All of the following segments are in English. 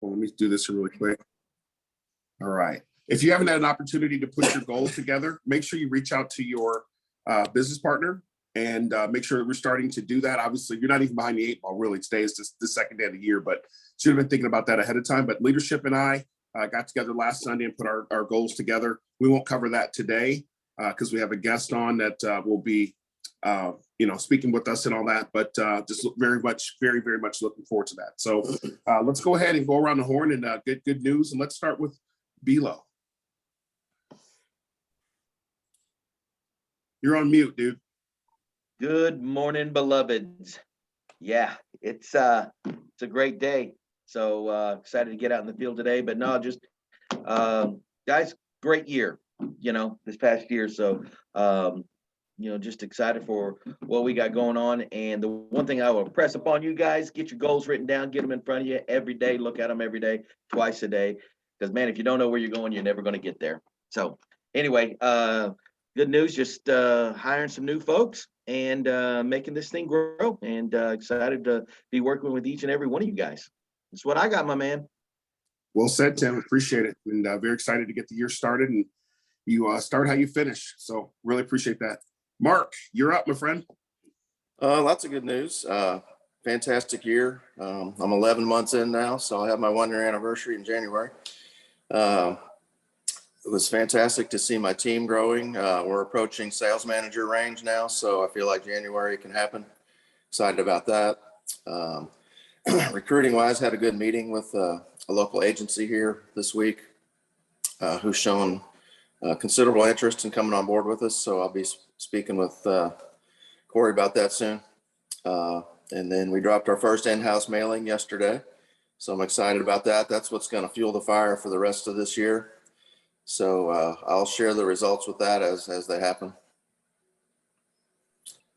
Well, let me do this here really quick. All right. If you haven't had an opportunity to put your goals together, make sure you reach out to your business partner and make sure that we're starting to do that. Obviously, you're not even behind the 8 ball, really. Today is just the second day of the year, but should have been thinking about that ahead of time. But leadership and I got together last Sunday and put our goals together. We won't cover that today because we have a guest on that will be speaking with us and all that, but just very much looking forward to that. So let's go ahead and go around the horn and get good news. And let's start with Bilo. You're on mute, dude. Good morning, beloveds. Yeah, it's a great day. So excited to get out in the field today, but no, just guys, great year, this past year. So just excited for what we got going on. And the one thing I will press upon you guys, get your goals written down, get them in front of you every day, look at them every day, twice a day. Because man, if you don't know where you're going, you're never going to get there. So anyway, good news, just hiring some new folks and making this thing grow, and excited to be working with each and every one of you guys. That's what I got, my man. Well said, Tim. Appreciate it. And very excited to get the year started, and you start how you finish. So really appreciate that. Mark, you're up, my friend. Lots of good news. Fantastic year. I'm 11 months in now, so I'll have my 1-year anniversary in January. It was fantastic to see my team growing. We're approaching sales manager range now, so I feel like January can happen. Excited about that. Recruiting wise, had a good meeting with a local agency here this week who's shown considerable interest in coming on board with us. So I'll be speaking with Corey about that soon. And then we dropped our first in-house mailing yesterday. So I'm excited about that. That's what's going to fuel the fire for the rest of this year. So I'll share the results with that as they happen.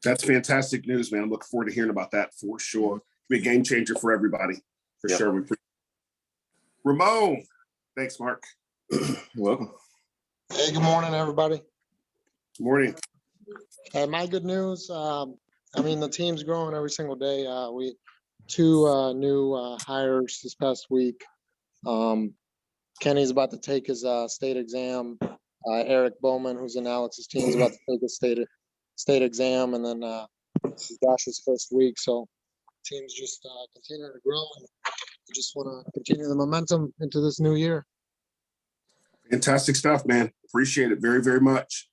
That's fantastic news, man. I'm looking forward to hearing about that for sure. It'll be a game changer for everybody, for sure. Ramon. Thanks, Mark. You're welcome. Hey, good morning, everybody. Good morning. My good news, the team's growing every single day. We 2 new hires this past week. Kenny's about to take his state exam. Eric Bowman, who's in Alex's team, is about to take his state exam, and then this is Josh's first week. So team's just continuing to grow, and we just want to continue the momentum into this new year. Fantastic stuff, man. Appreciate it very, very much.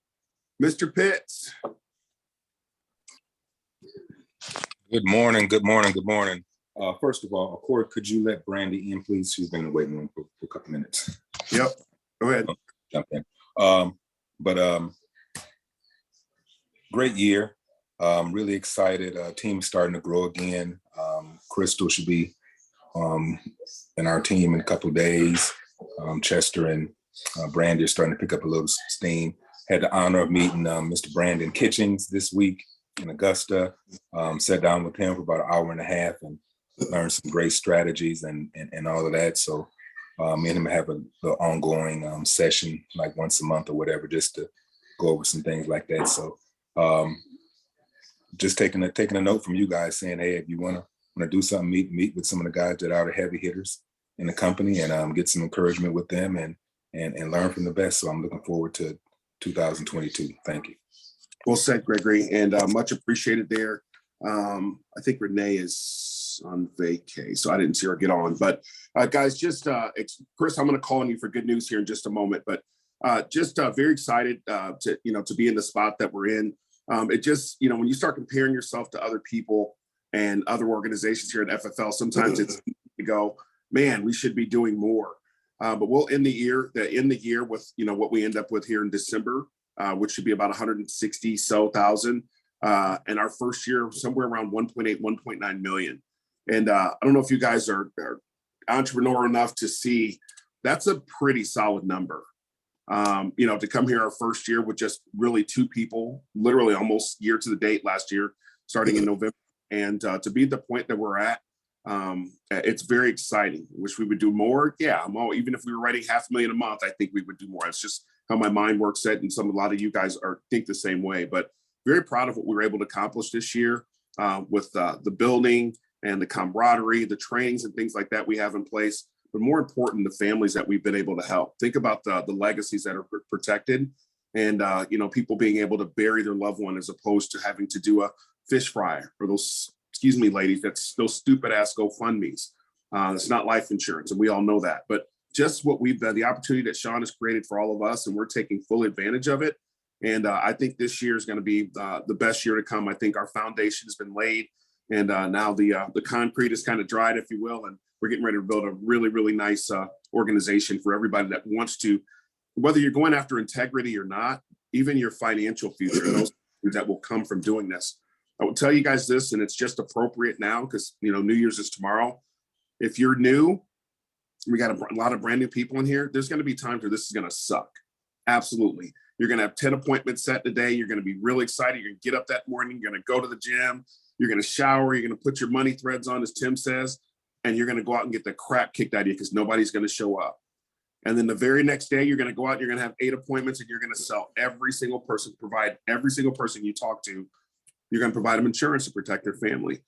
Mr. Pitts. Good morning. First of all, Corey, could you let Brandy in, please? She's been in the waiting room for a couple minutes. Yep. Go ahead. Jump in. Great year. Really excited. Team's starting to grow again. Crystal should be in our team in a couple of days. Chester and Brandy are starting to pick up a little steam. Had the honor of meeting Mr. Brandon Kitchens this week in Augusta. Sat down with him for about an hour and a half and learned some great strategies and all of that. So me and him have an ongoing session like once a month or whatever, just to go over some things like that. So just taking a note from you guys saying, hey, if you want to do something, meet with some of the guys that are the heavy hitters in the company and get some encouragement with them and learn from the best. So I'm looking forward to 2022. Thank you. Well said, Gregory, and much appreciated there. I think Renee is on vacay, so I didn't see her get on. But guys, just Chris, I'm going to call on you for good news here in just a moment. But just very excited to be in the spot that we're in. It just when you start comparing yourself to other people and other organizations here at FFL, sometimes it's to go, man, we should be doing more. But we'll end the year with what we end up with here in December, which should be about 160,000. And our first year somewhere around 1.8, 1.9 million. And I don't know if you guys are entrepreneur enough to see that's a pretty solid number. To come here our first year with just really 2 people, literally almost year to the date last year, starting in November, and to be at the point that we're at, it's very exciting. Wish we would do more. Yeah, even if we were writing $500,000 a month, I think we would do more. It's just how my mind works at, and a lot of you guys think the same way. But very proud of what we were able to accomplish this year with the building and the camaraderie, the trainings and things like that we have in place. but more important, the families that we've been able to help. Think about the legacies that are protected, and people being able to bury their loved one as opposed to having to do a fish fry or those, excuse me, ladies, that's those stupid ass GoFundMe's. It's not life insurance, and we all know that. But just what we've done, the opportunity that Sean has created for all of us, and we're taking full advantage of it. And I think this year is going to be the best year to come. I think our foundation has been laid, and now the concrete is kind of dried, if you will, and we're getting ready to build a really, really nice organization for everybody that wants to, whether you're going after integrity or not, even your financial future, and those things that will come from doing this. I will tell you guys this, and it's just appropriate now because New Year's is tomorrow. If you're new, we got a lot of brand new people in here. There's going to be times where this is going to suck. Absolutely. You're going to have 10 appointments set today. You're going to be really excited. You're going to get up that morning. You're going to go to the gym. You're going to shower. You're going to put your money threads on, as Tim says, and you're going to go out and get the crap kicked out of you because nobody's going to show up. And then the very next day, you're going to go out, you're going to have 8 appointments, and you're going to sell every single person, provide every single person you talk to. You're going to provide them insurance to protect their family.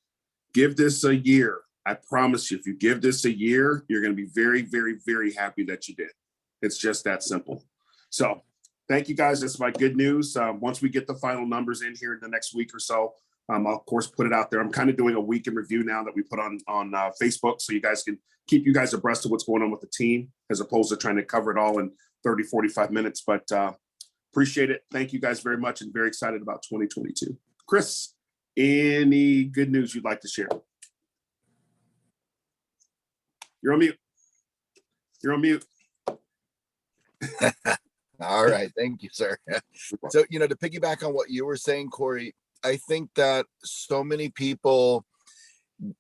Give this a year. I promise you, if you give this a year, you're going to be very, very, very happy that you did. It's just that simple. So thank you guys. That's my good news. Once we get the final numbers in here in the next week or so, I'll of course put it out there. I'm kind of doing a week in review now that we put on Facebook, so you guys can keep you guys abreast of what's going on with the team, as opposed to trying to cover it all in 30, 45 minutes. But appreciate it. Thank you guys very much, and very excited about 2022. Chris, any good news you'd like to share? You're on mute. You're on mute. All right. Thank you, sir. So, to piggyback on what you were saying, Corey, I think that so many people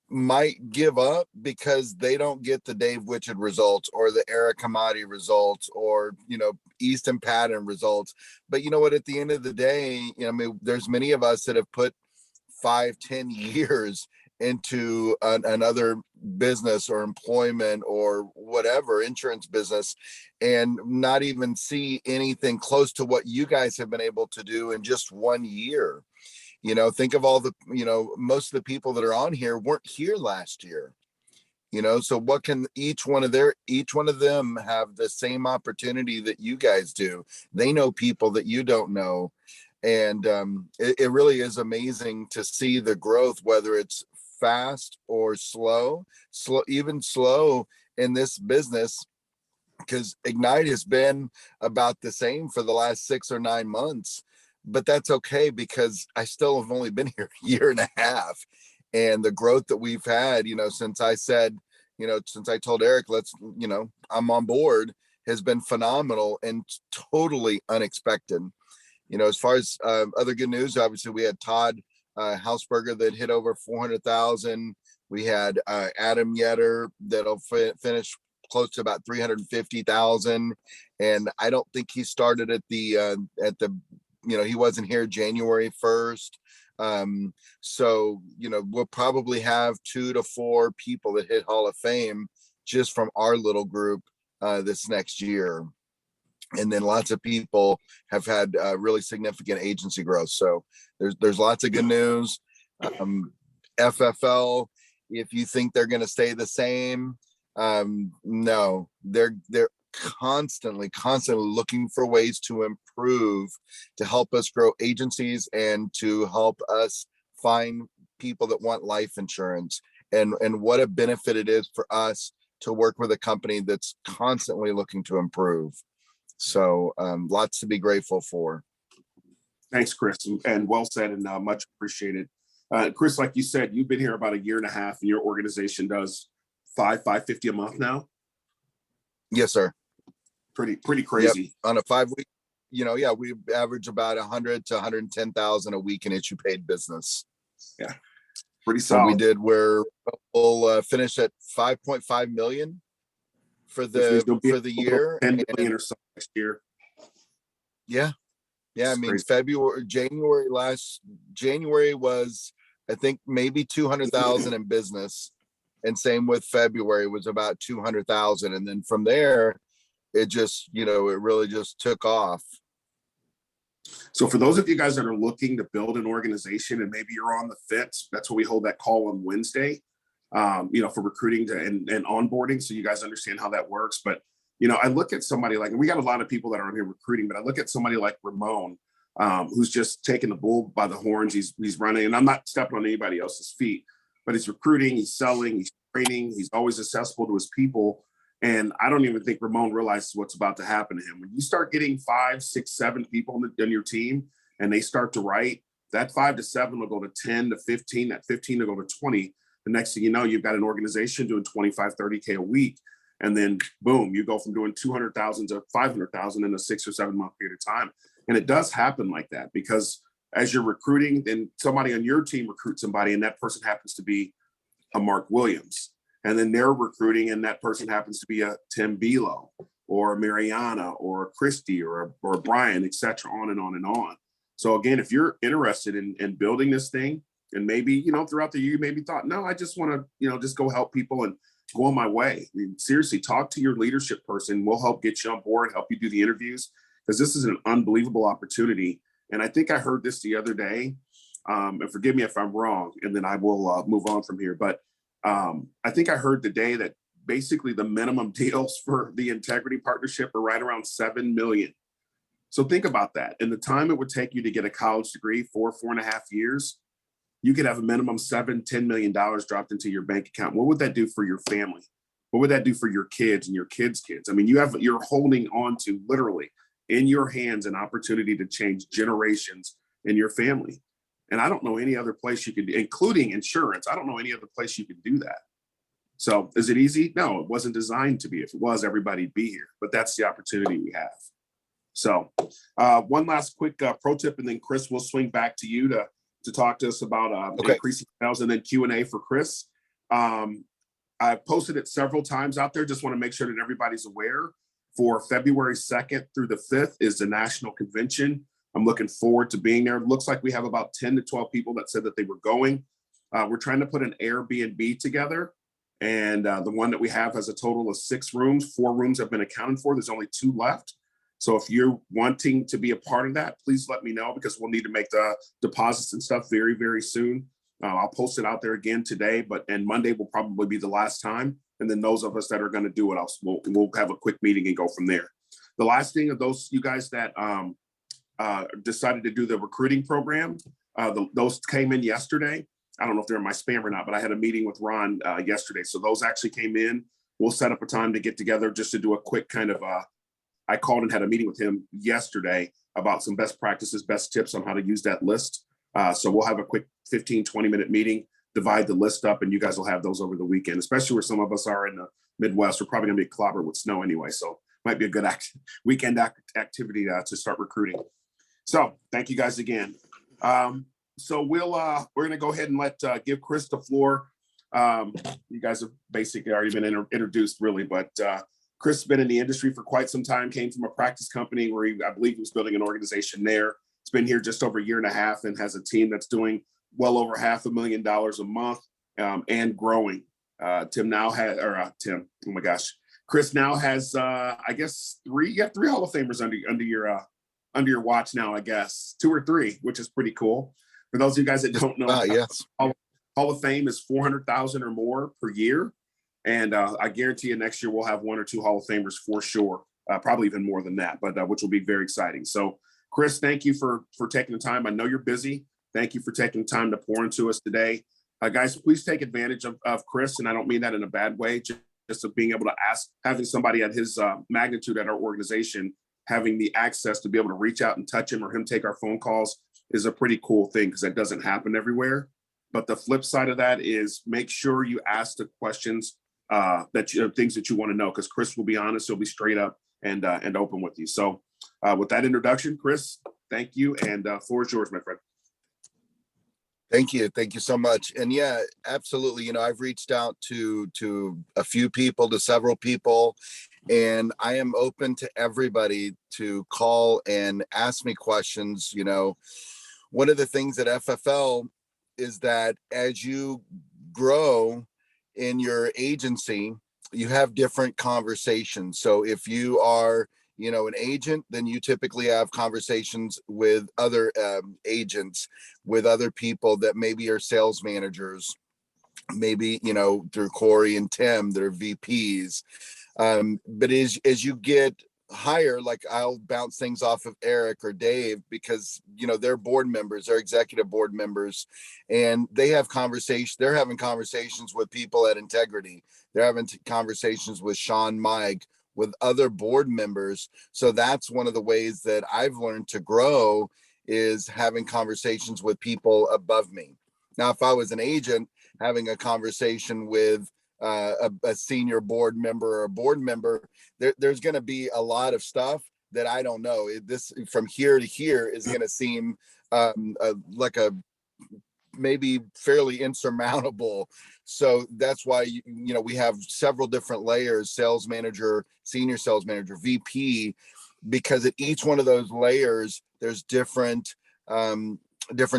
might give up because they don't get the Dave Witchett results or the Eric Hamadi results or, Easton Patton results. But you know what, at the end of the day, there's many of us that have put 5-10 years into another business or employment or whatever, insurance business, and not even see anything close to what you guys have been able to do in just 1 year. Think of all the, most of the people that are on here weren't here last year. So what can each one of them have the same opportunity that you guys do? They know people that you don't know. And it really is amazing to see the growth, whether it's fast or slow in this business, because Ignite has been about the same for the last 6 or 9 months. But that's okay, because I still have only been here a year and a half, and the growth that we've had, since I said, since I told Eric, I'm on board, has been phenomenal and totally unexpected. As far as other good news, obviously we had Todd Hausberger that hit over 400,000. We had Adam Yetter that'll finish close to about 350,000. And I don't think he started at the he wasn't here January 1st. So, we'll probably have 2 to 4 people that hit Hall of Fame just from our little group this next year. And then lots of people have had really significant agency growth. So there's lots of good news. FFL, if you think they're going to stay the same, no, they're constantly looking for ways to improve, to help us grow agencies and to help us find people that want life insurance. And what a benefit it is for us to work with a company that's constantly looking to improve. So lots to be grateful for. Thanks, Chris, and well said, and much appreciated. Chris, like you said, you've been here about 1.5 years, and your organization does $550 a month now. Yes, sir. Pretty crazy. Yep. On a 5-week, we average about 100 to 110,000 a week in issue paid business. Yeah, pretty solid. And we did where we'll finish at 5.5 million for the year. 10 million or so next year. Yeah. I mean, January was, I think, maybe 200,000 in business, and same with February was about 200,000, and then from there, it just, it really just took off. So for those of you guys that are looking to build an organization and maybe you're on the fence, that's why we hold that call on Wednesday. for recruiting and onboarding. So you guys understand how that works. But, I look at somebody like, and we got a lot of people that are on here recruiting, but I look at somebody like Ramon, who's just taking the bull by the horns. He's running, and I'm not stepping on anybody else's feet, but he's recruiting, he's selling, he's training, he's always accessible to his people. And I don't even think Ramon realizes what's about to happen to him. When you start getting 5, 6, 7 people on your team and they start to write, that 5 to 7 will go to 10 to 15, that 15 will go to 20. The next thing you know, you've got an organization doing 25, 30K a week. And then boom, you go from doing 200,000 to 500,000 in a 6 or 7 month period of time. And it does happen like that, because as you're recruiting, then somebody on your team recruits somebody, and that person happens to be a Mark Williams. And then they're recruiting, and that person happens to be a Tim Belo or a Mariana or a Christy or a Brian, et cetera, on and on and on. So again, if you're interested in building this thing, and maybe, throughout the year, you maybe thought, no, I just want to, just go help people and go on my way. I mean, seriously, talk to your leadership person. We'll help get you on board, help you do the interviews, because this is an unbelievable opportunity. And I think I heard this the other day, and forgive me if I'm wrong, and then I will move on from here. But I think I heard the day that basically the minimum deals for the Integrity Partnership are right around 7 million. So think about that. In the time it would take you to get a college degree, 4.5 years, you could have a minimum $7-10 million dropped into your bank account. What would that do for your family? What would that do for your kids and your kids' kids? I mean, you're holding on to, literally in your hands, an opportunity to change generations in your family. And I don't know any other place you could, including insurance. I don't know any other place you could do that. So is it easy? No, it wasn't designed to be. If it was, everybody'd be here. But that's the opportunity we have. So one last quick pro tip, and then Chris, will swing back to you to talk to us about increasing sales, and then Q&A for Chris. I've posted it several times out there. Just want to make sure that everybody's aware. For February 2nd through the 5th is the national convention. I'm looking forward to being there. It looks like we have about 10 to 12 people that said that they were going. We're trying to put an Airbnb together. And the one that we have has a total of 6 rooms. 4 rooms have been accounted for. There's only 2 left. So if you're wanting to be a part of that, please let me know, because we'll need to make the deposits and stuff very, very soon. I'll post it out there again today, and Monday will probably be the last time. And then those of us that are going to do it, we'll have a quick meeting and go from there. The last thing, of those you guys that decided to do the recruiting program, those came in yesterday. I don't know if they're in my spam or not, but I had a meeting with Ron yesterday. So those actually came in. We'll set up a time to get together just to do a quick kind of, I called and had a meeting with him yesterday about some best practices, best tips on how to use that list. So we'll have a quick 15-20 minute meeting, divide the list up, and you guys will have those over the weekend, especially where some of us are in the Midwest. We're probably going to be clobbered with snow anyway. So might be a good weekend activity to start recruiting. So thank you guys again. So we're going to go ahead and give Chris the floor. You guys have basically already been introduced, really, but Chris has been in the industry for quite some time, came from a practice company where I believe he was building an organization there. He's been here just over 1.5 years and has a team that's doing well over $500,000 a month and growing. Chris now has, I guess, 3 Hall of Famers under your watch now, I guess, 2 or 3, which is pretty cool. For those of you guys that don't know, yes. Hall of Fame is 400,000 or more per year. And I guarantee you next year we'll have 1 or 2 Hall of Famers for sure, probably even more than that, but which will be very exciting. So Chris, thank you for taking the time. I know you're busy. Thank you for taking the time to pour into us today. Guys, please take advantage of Chris, and I don't mean that in a bad way, just of being able to ask, having somebody at his magnitude at our organization, having the access to be able to reach out and touch him or him take our phone calls is a pretty cool thing, because that doesn't happen everywhere. But the flip side of that is make sure you ask the questions things that you want to know, because Chris will be honest, he'll be straight up and open with you. So with that introduction, Chris, thank you, and floor is yours, my friend. Thank you. Thank you so much. And yeah, absolutely. I've reached out to a few people, to several people, and I am open to everybody to call and ask me questions. One of the things at FFL is that as you grow in your agency, you have different conversations. So if you are, an agent, then you typically have conversations with other agents, with other people that maybe are sales managers. maybe, through Corey and Tim, they're VPs. But as you get higher, like I'll bounce things off of Eric or Dave because, they're board members, they're executive board members, and they're having conversations with people at Integrity. They're having conversations with Sean, Mike, with other board members. So that's one of the ways that I've learned to grow, is having conversations with people above me. Now, if I was an agent, having a conversation with a senior board member or a board member, there's going to be a lot of stuff that I don't know. This from here to here is going to seem like a maybe fairly insurmountable. So that's why, we have several different layers: sales manager, senior sales manager, VP, because at each one of those layers, there's different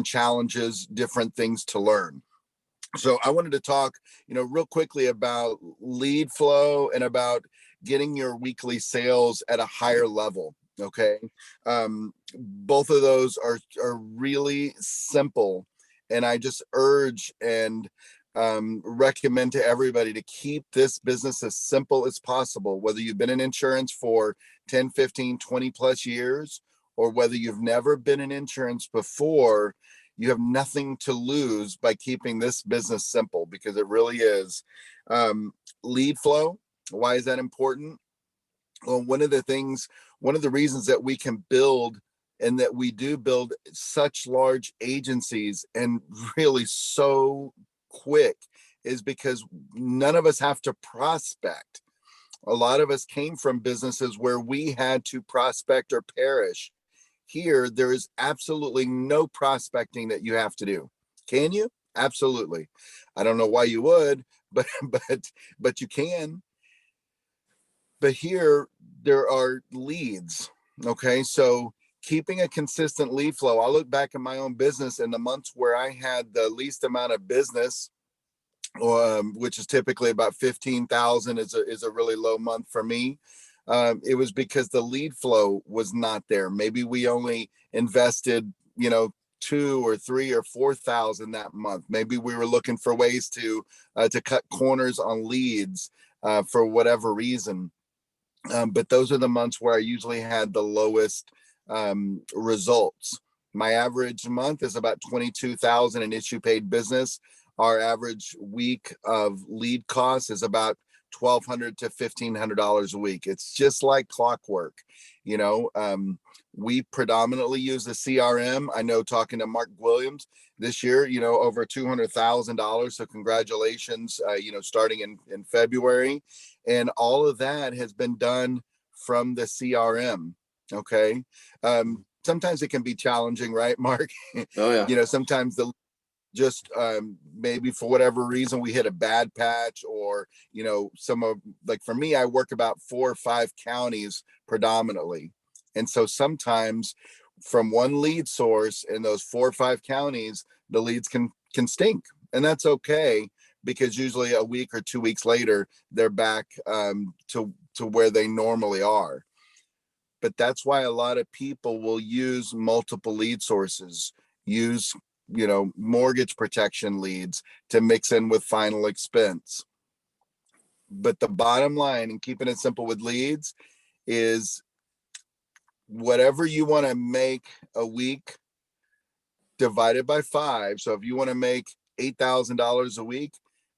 challenges, different things to learn. So I wanted to talk, real quickly about lead flow and about getting your weekly sales at a higher level. Okay. Both of those are really simple. And I just urge and recommend to everybody to keep this business as simple as possible, whether you've been in insurance for 10, 15, 20 plus years, or whether you've never been in insurance before. You have nothing to lose by keeping this business simple, because it really is. Lead flow. Why is that important? Well, one of the reasons that we can build, and that we do build such large agencies and really so quick, is because none of us have to prospect. A lot of us came from businesses where we had to prospect or perish. Here, there is absolutely no prospecting that you have to do. Can you? Absolutely. I don't know why you would, but you can. But here, there are leads. Okay, so keeping a consistent lead flow. I look back at my own business, in the months where I had the least amount of business, which is typically about 15,000, is a really low month for me. It was because the lead flow was not there. Maybe we only invested, 2 or 3 or 4,000 that month. Maybe we were looking for ways to cut corners on leads for whatever reason. But those are the months where I usually had the lowest results. My average month is about 22,000 in issue paid business. Our average week of lead costs is about $1,200 to $1,500 a week. It's just like clockwork. We predominantly use the CRM. I know, talking to Mark Williams this year, over $200,000. So congratulations, starting in February. And all of that has been done from the CRM. Okay. Sometimes it can be challenging, right, Mark? Oh yeah. Sometimes just maybe for whatever reason we hit a bad patch, or like for me, I work about 4 or 5 counties predominantly, and so sometimes from one lead source in those 4 or 5 counties, the leads can stink, and that's okay, because usually a week or 2 weeks later they're back to where they normally are. But that's why a lot of people will use multiple lead sources, use mortgage protection leads to mix in with final expense. But the bottom line, and keeping it simple with leads, is whatever you want to make a week divided by 5. So if you want to make $8,000 a week,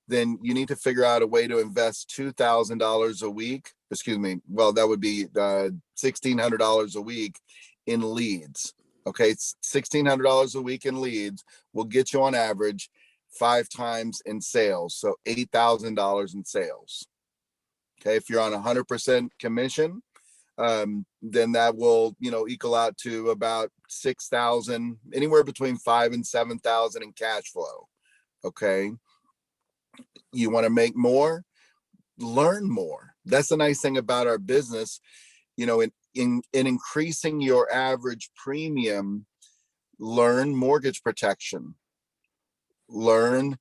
then you need to figure out a way to invest $2,000 a week. Excuse me. Well, that would be $1,600 a week in leads. Okay, it's $1,600 a week in leads will get you on average 5 times in sales. So $8,000 in sales. Okay, if you're on 100% commission, then that will, equal out to about 6,000, anywhere between 5 and 7,000 in cash flow. Okay, you want to make more, learn more. That's the nice thing about our business. In increasing your average premium, learn mortgage protection, learn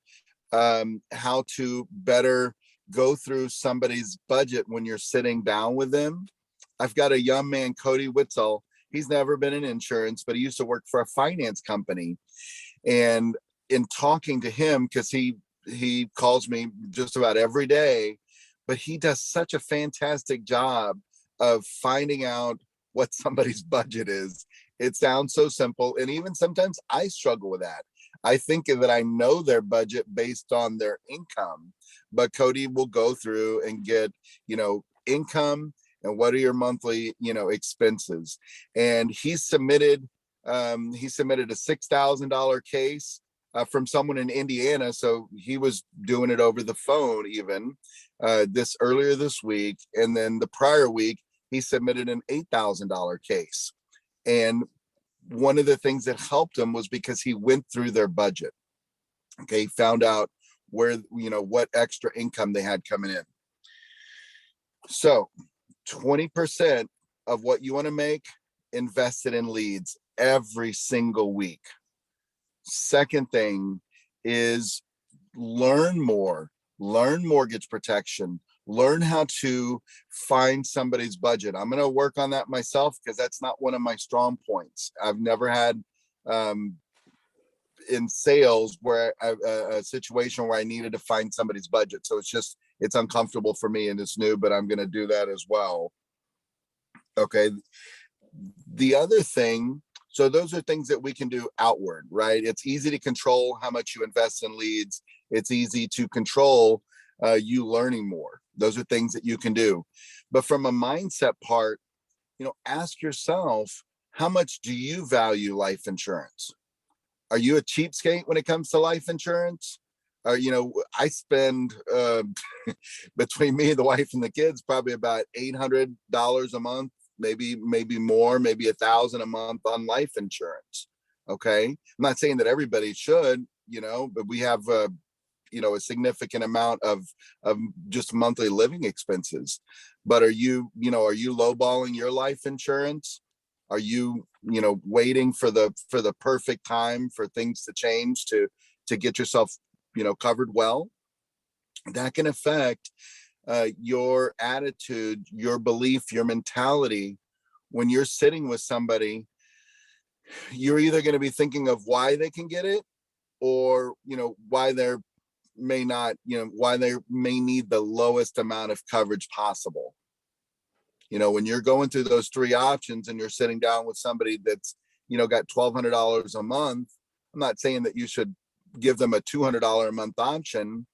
how to better go through somebody's budget when you're sitting down with them. I've got a young man, Cody Witzel. He's never been in insurance, but he used to work for a finance company. And in talking to him, because he he calls me just about every day, but he does such a fantastic job of finding out what somebody's budget is. It sounds so simple. And even sometimes I struggle with that. I think that I know their budget based on their income, but Cody will go through and get, income and what are your monthly, expenses. And he submitted a $6,000 case from someone in Indiana. So he was doing it over the phone even earlier this week. And then the prior week, he submitted an $8,000 case. And one of the things that helped him was because he went through their budget. Okay, found out where, what extra income they had coming in. So 20% of what you want to make invested in leads every single week. Second thing is learn mortgage protection, learn how to find somebody's budget. I'm going to work on that myself because that's not one of my strong points. I've never had in sales where a situation where I needed to find somebody's budget. So it's uncomfortable for me and it's new, but I'm going to do that as well. Okay. The other thing, so those are things that we can do outward, right? It's easy to control how much you invest in leads. It's easy to control you learning more. Those are things that you can do. But from a mindset part, ask yourself, how much do you value life insurance? Are you a cheapskate when it comes to life insurance? I spend between me and the wife and the kids probably about $800 a month, maybe more, maybe $1,000 a month on life insurance. Okay, I'm not saying that everybody should, but we have a significant amount of just monthly living expenses. But are you lowballing your life insurance? Are you waiting for the perfect time for things to change to get yourself covered well? That can affect your attitude, your belief, your mentality. When you're sitting with somebody, you're either going to be thinking of why they can get it, or why they may not, why they may need the lowest amount of coverage possible. When you're going through those three options and you're sitting down with somebody that's got $1,200 a month, I'm not saying that you should give them a $200 a month option,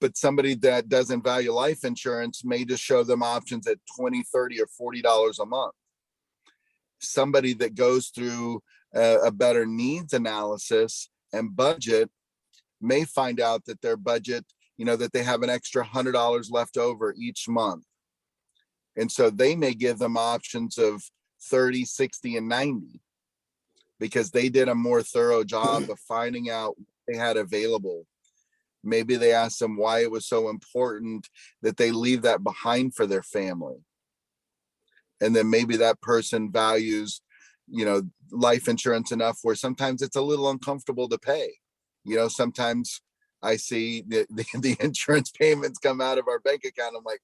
but somebody that doesn't value life insurance may just show them options at $20, $30, or $40 a month. Somebody that goes through a better needs analysis and budget may find out that their budget, that they have an extra $100 left over each month. And so they may give them options of 30, 60, and 90 because they did a more thorough job of finding out what they had available. Maybe they asked them why it was so important that they leave that behind for their family. And then maybe that person values, life insurance enough where sometimes it's a little uncomfortable to pay. Sometimes I see the insurance payments come out of our bank account. I'm like,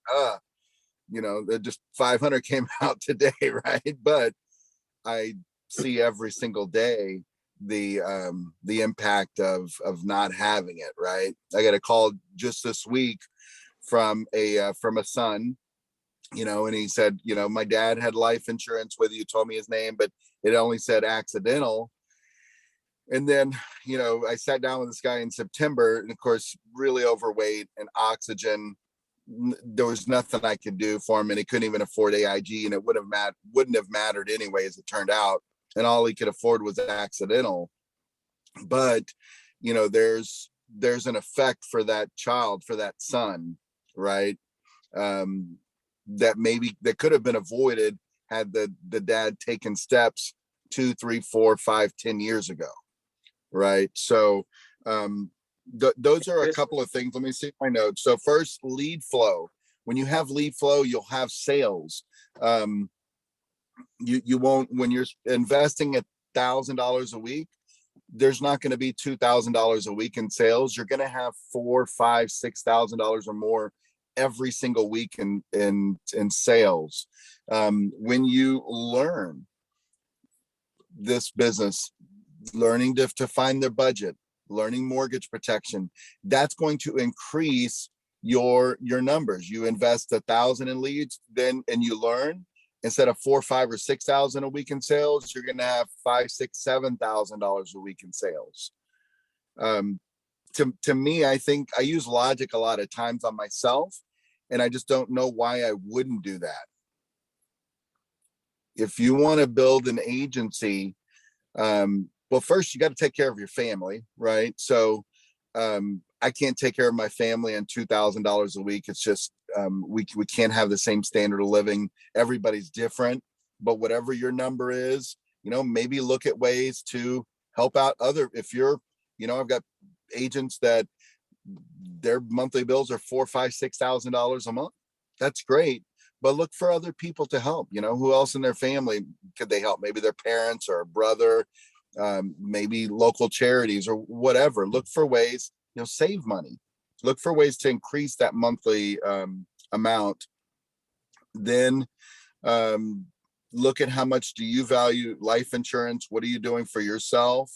they're just 500 came out today, right? But I see every single day the impact of not having it, right? I got a call just this week from a son, and he said, my dad had life insurance with you, told me his name, but it only said accidental. And then, I sat down with this guy in September, and of course, really overweight and oxygen. There was nothing I could do for him, and he couldn't even afford AIG, and it wouldn't have mattered anyway, as it turned out. And all he could afford was accidental. But there's an effect for that child, for that son, right? That could have been avoided had the dad taken steps 2, 3, 4, 5, 10 years ago, right? So those are a couple of things. Let me see my notes. So first, lead flow. When you have lead flow, you'll have sales. You won't, when you're investing $1,000 a week, there's not going to be $2,000 a week in sales. You're going to have $4,000, $5,000, $6,000 or more every single week in sales. When you learn this business, learning to find their budget, learning mortgage protection. That's going to increase your numbers. You invest 1,000 in leads, then, and you learn, instead of 4, 5, or 6,000 a week in sales, you're going to have $5, 6, $7,000 a week in sales. To me, I think I use logic a lot of times on myself, and I just don't know why I wouldn't do that. If you want to build an agency, well, first you got to take care of your family, right? So I can't take care of my family on $2,000 a week. It's just we can't have the same standard of living. Everybody's different, but whatever your number is, maybe look at ways to help out other. If you're, I've got agents that their monthly bills are $4,000, $5,000, $6,000 a month. That's great, but look for other people to help. Who else in their family could they help? Maybe their parents or a brother, maybe local charities or whatever. Look for ways, save money. Look for ways to increase that monthly amount. Then look at how much do you value life insurance? What are you doing for yourself?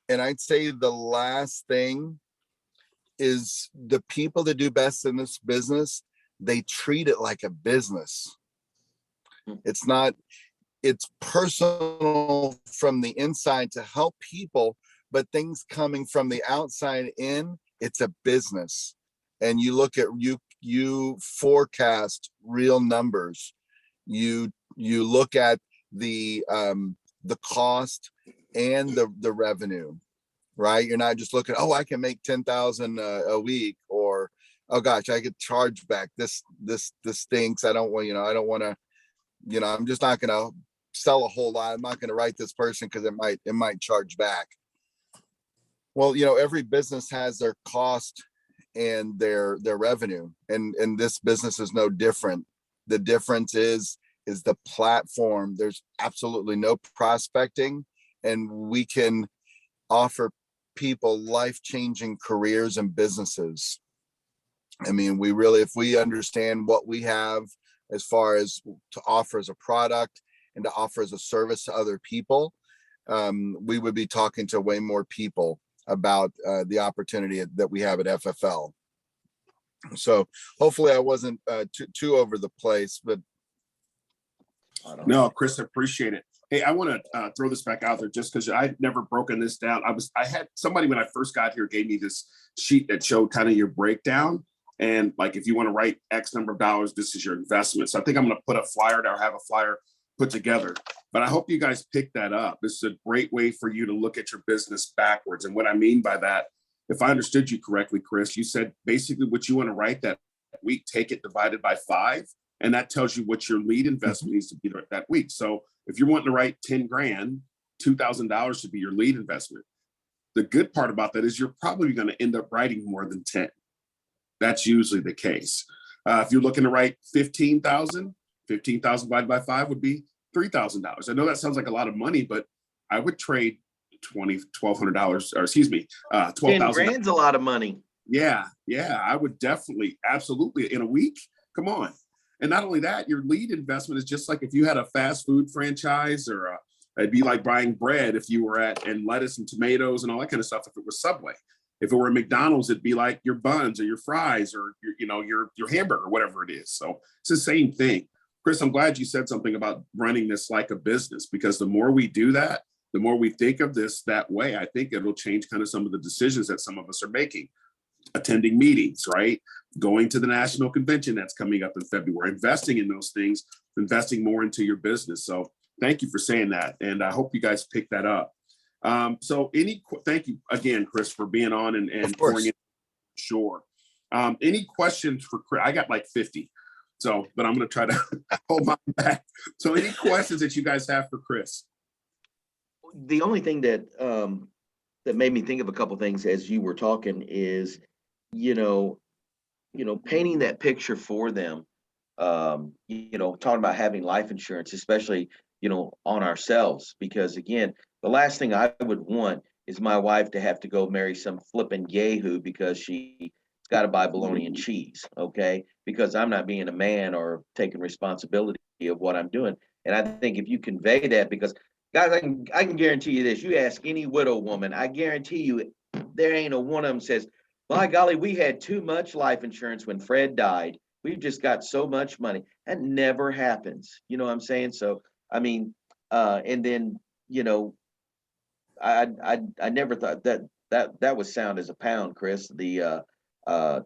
And I'd say the last thing is the people that do best in this business, they treat it like a business. It's personal from the inside to help people, but things coming from the outside in, it's a business. And you look at, you forecast real numbers. You look at the cost and the revenue, right? You're not just looking, oh, I can make 10,000 a week, or, oh gosh, I get charged back. This stinks. I don't want to, I'm just not going to sell a whole lot. I'm not going to write this person because it might charge back. Well, every business has their cost and their revenue, and this business is no different. The difference is the platform. There's absolutely no prospecting, and we can offer people life-changing careers and businesses. I mean, if we understand what we have as far as to offer as a product and to offer as a service to other people, we would be talking to way more people about the opportunity that we have at FFL. So hopefully I wasn't too over the place, but. No, Chris, I appreciate it. Hey, I want to throw this back out there just because I've never broken this down. I had somebody when I first got here gave me this sheet that showed kind of your breakdown. And like, if you want to write X number of dollars, this is your investment. So I think I'm going to put a flyer or have a flyer put together, but I hope you guys pick that up. This is a great way for you to look at your business backwards. And what I mean by that, if I understood you correctly, Chris, you said basically what you want to write that week, take it divided by 5. And that tells you what your lead investment needs to be that week. So if you're wanting to write 10 grand, $2,000 should be your lead investment. The good part about that is you're probably going to end up writing more than 10. That's usually the case. If you're looking to write 15,000 divided by 5 would be $3,000. I know that sounds like a lot of money, but I would trade $1,200, or excuse me, 10 grand's a lot of money. Yeah, I would definitely, absolutely, in a week. Come on. And not only that, your lead investment is just like if you had a fast food franchise, or it'd be like buying bread if you were and lettuce and tomatoes and all that kind of stuff if it was Subway. If it were McDonald's, it'd be like your buns or your fries or your hamburger, whatever it is. So it's the same thing. Chris, I'm glad you said something about running this like a business, because the more we do that, the more we think of this that way, I think it'll change kind of some of the decisions that some of us are making. Attending meetings, right? Going to the national convention that's coming up in February, investing in those things, investing more into your business. So thank you for saying that. And I hope you guys pick that up. Thank you again, Chris, for being on and pouring in. Sure. Any questions for Chris? I got like 50. So, but I'm going to try to hold my back. So any questions that you guys have for Chris? The only thing that made me think of a couple things as you were talking is, painting that picture for them, talking about having life insurance, especially, on ourselves, because again, the last thing I would want is my wife to have to go marry some flippin' yahoo because she's got to buy bologna and cheese. Okay. Because I'm not being a man or taking responsibility of what I'm doing. And I think if you convey that, because Guys, I can guarantee you this. You ask any widow woman, I guarantee you there ain't a one of them says, by golly, we had too much life insurance when Fred died. We've just got so much money. That never happens. You know what I'm saying? So, I mean, and then, you know, I never thought that was sound as a pound, Chris, the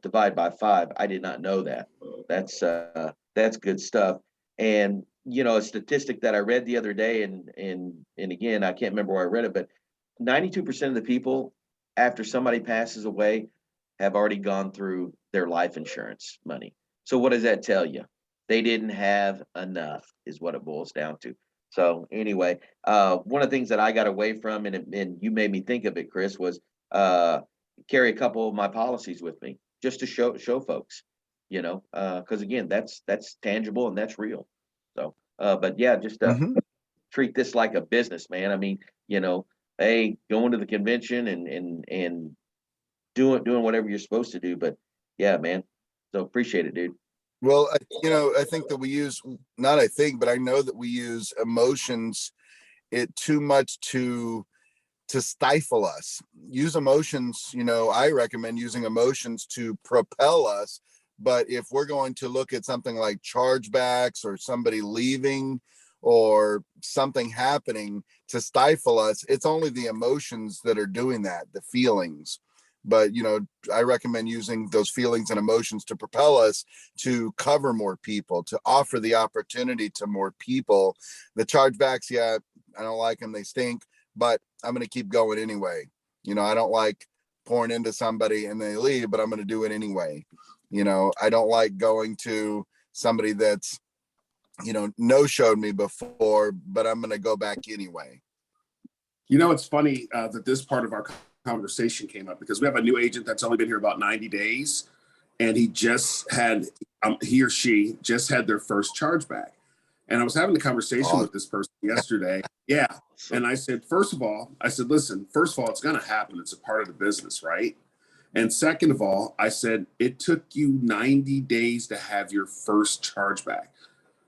divide by 5. I did not know that. That's good stuff. And you know, a statistic that I read the other day, and again, I can't remember where I read it, but 92% of the people after somebody passes away have already gone through their life insurance money. So what does that tell you? They didn't have enough, is what it boils down to. So anyway, one of the things that I got away from, and you made me think of it, Chris, was carry a couple of my policies with me just to show folks, you know, because again, that's tangible and that's real. So, but yeah, just Mhm. treat this like a business, man. I mean, you know, hey, going to the convention and doing whatever you're supposed to do. But yeah, man. So appreciate it, dude. Well, I think that we use, not I think, but I know that we use emotions it too much to stifle us. Use emotions, I recommend using emotions to propel us. But if we're going to look at something like chargebacks or somebody leaving or something happening to stifle us, it's only the emotions that are doing that, the feelings. But, I recommend using those feelings and emotions to propel us to cover more people, to offer the opportunity to more people. The chargebacks, yeah, I don't like them. They stink, but I'm going to keep going anyway. I don't like pouring into somebody and they leave, but I'm going to do it anyway. I don't like going to somebody that's, no showed me before, but I'm going to go back anyway. It's funny that this part of our conversation came up because we have a new agent that's only been here about 90 days. And he or she just had their first chargeback. And I was having a conversation with this person yesterday. Yeah. And I said, listen, first of all, it's going to happen. It's a part of the business, right? And second of all, I said, it took you 90 days to have your first chargeback.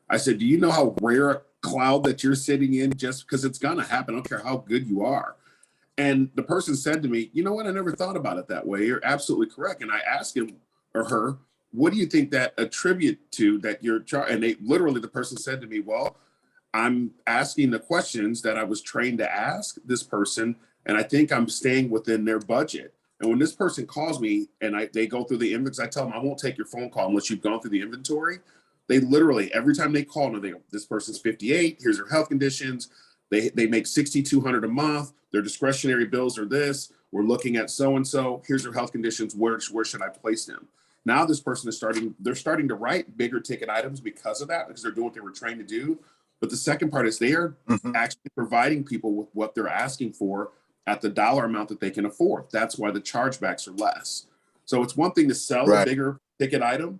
I said, do you know how rare a cloud that you're sitting in just because it's going to happen? I don't care how good you are. And the person said to me, you know what? I never thought about it that way. You're absolutely correct. And I asked him or her, what do you think that attribute to that you're and the person said to me, well, I'm asking the questions that I was trained to ask this person. And I think I'm staying within their budget. And when this person calls me and they go through the inventory, I tell them I won't take your phone call unless you've gone through the inventory. They literally, every time they call, they go, this person's 58, here's their health conditions. They make $6,200 a month. Their discretionary bills are this. We're looking at so-and-so. Here's their health conditions. Where should I place them? Now this person is starting to write bigger ticket items because of that, because they're doing what they were trained to do. But the second part is they are actually providing people with what they're asking for at the dollar amount that they can afford. That's why the chargebacks are less. So it's one thing to sell a bigger ticket item.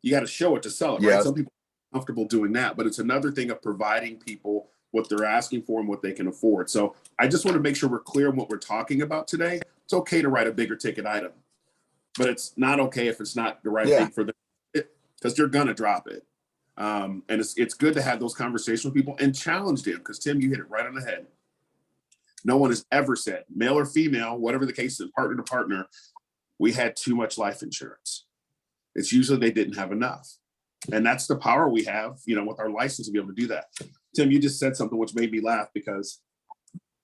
You got to show it to sell it, right? Some people are comfortable doing that, but it's another thing of providing people what they're asking for and what they can afford. So I just want to make sure we're clear on what we're talking about today. It's okay to write a bigger ticket item, but it's not okay if it's not the right thing for them, because they're going to drop it. And it's good to have those conversations with people and challenge them, because Tim, you hit it right on the head. No one has ever said, male or female, whatever the case is, partner to partner, we had too much life insurance. It's usually they didn't have enough. And that's the power we have, with our license to be able to do that. Tim, you just said something which made me laugh, because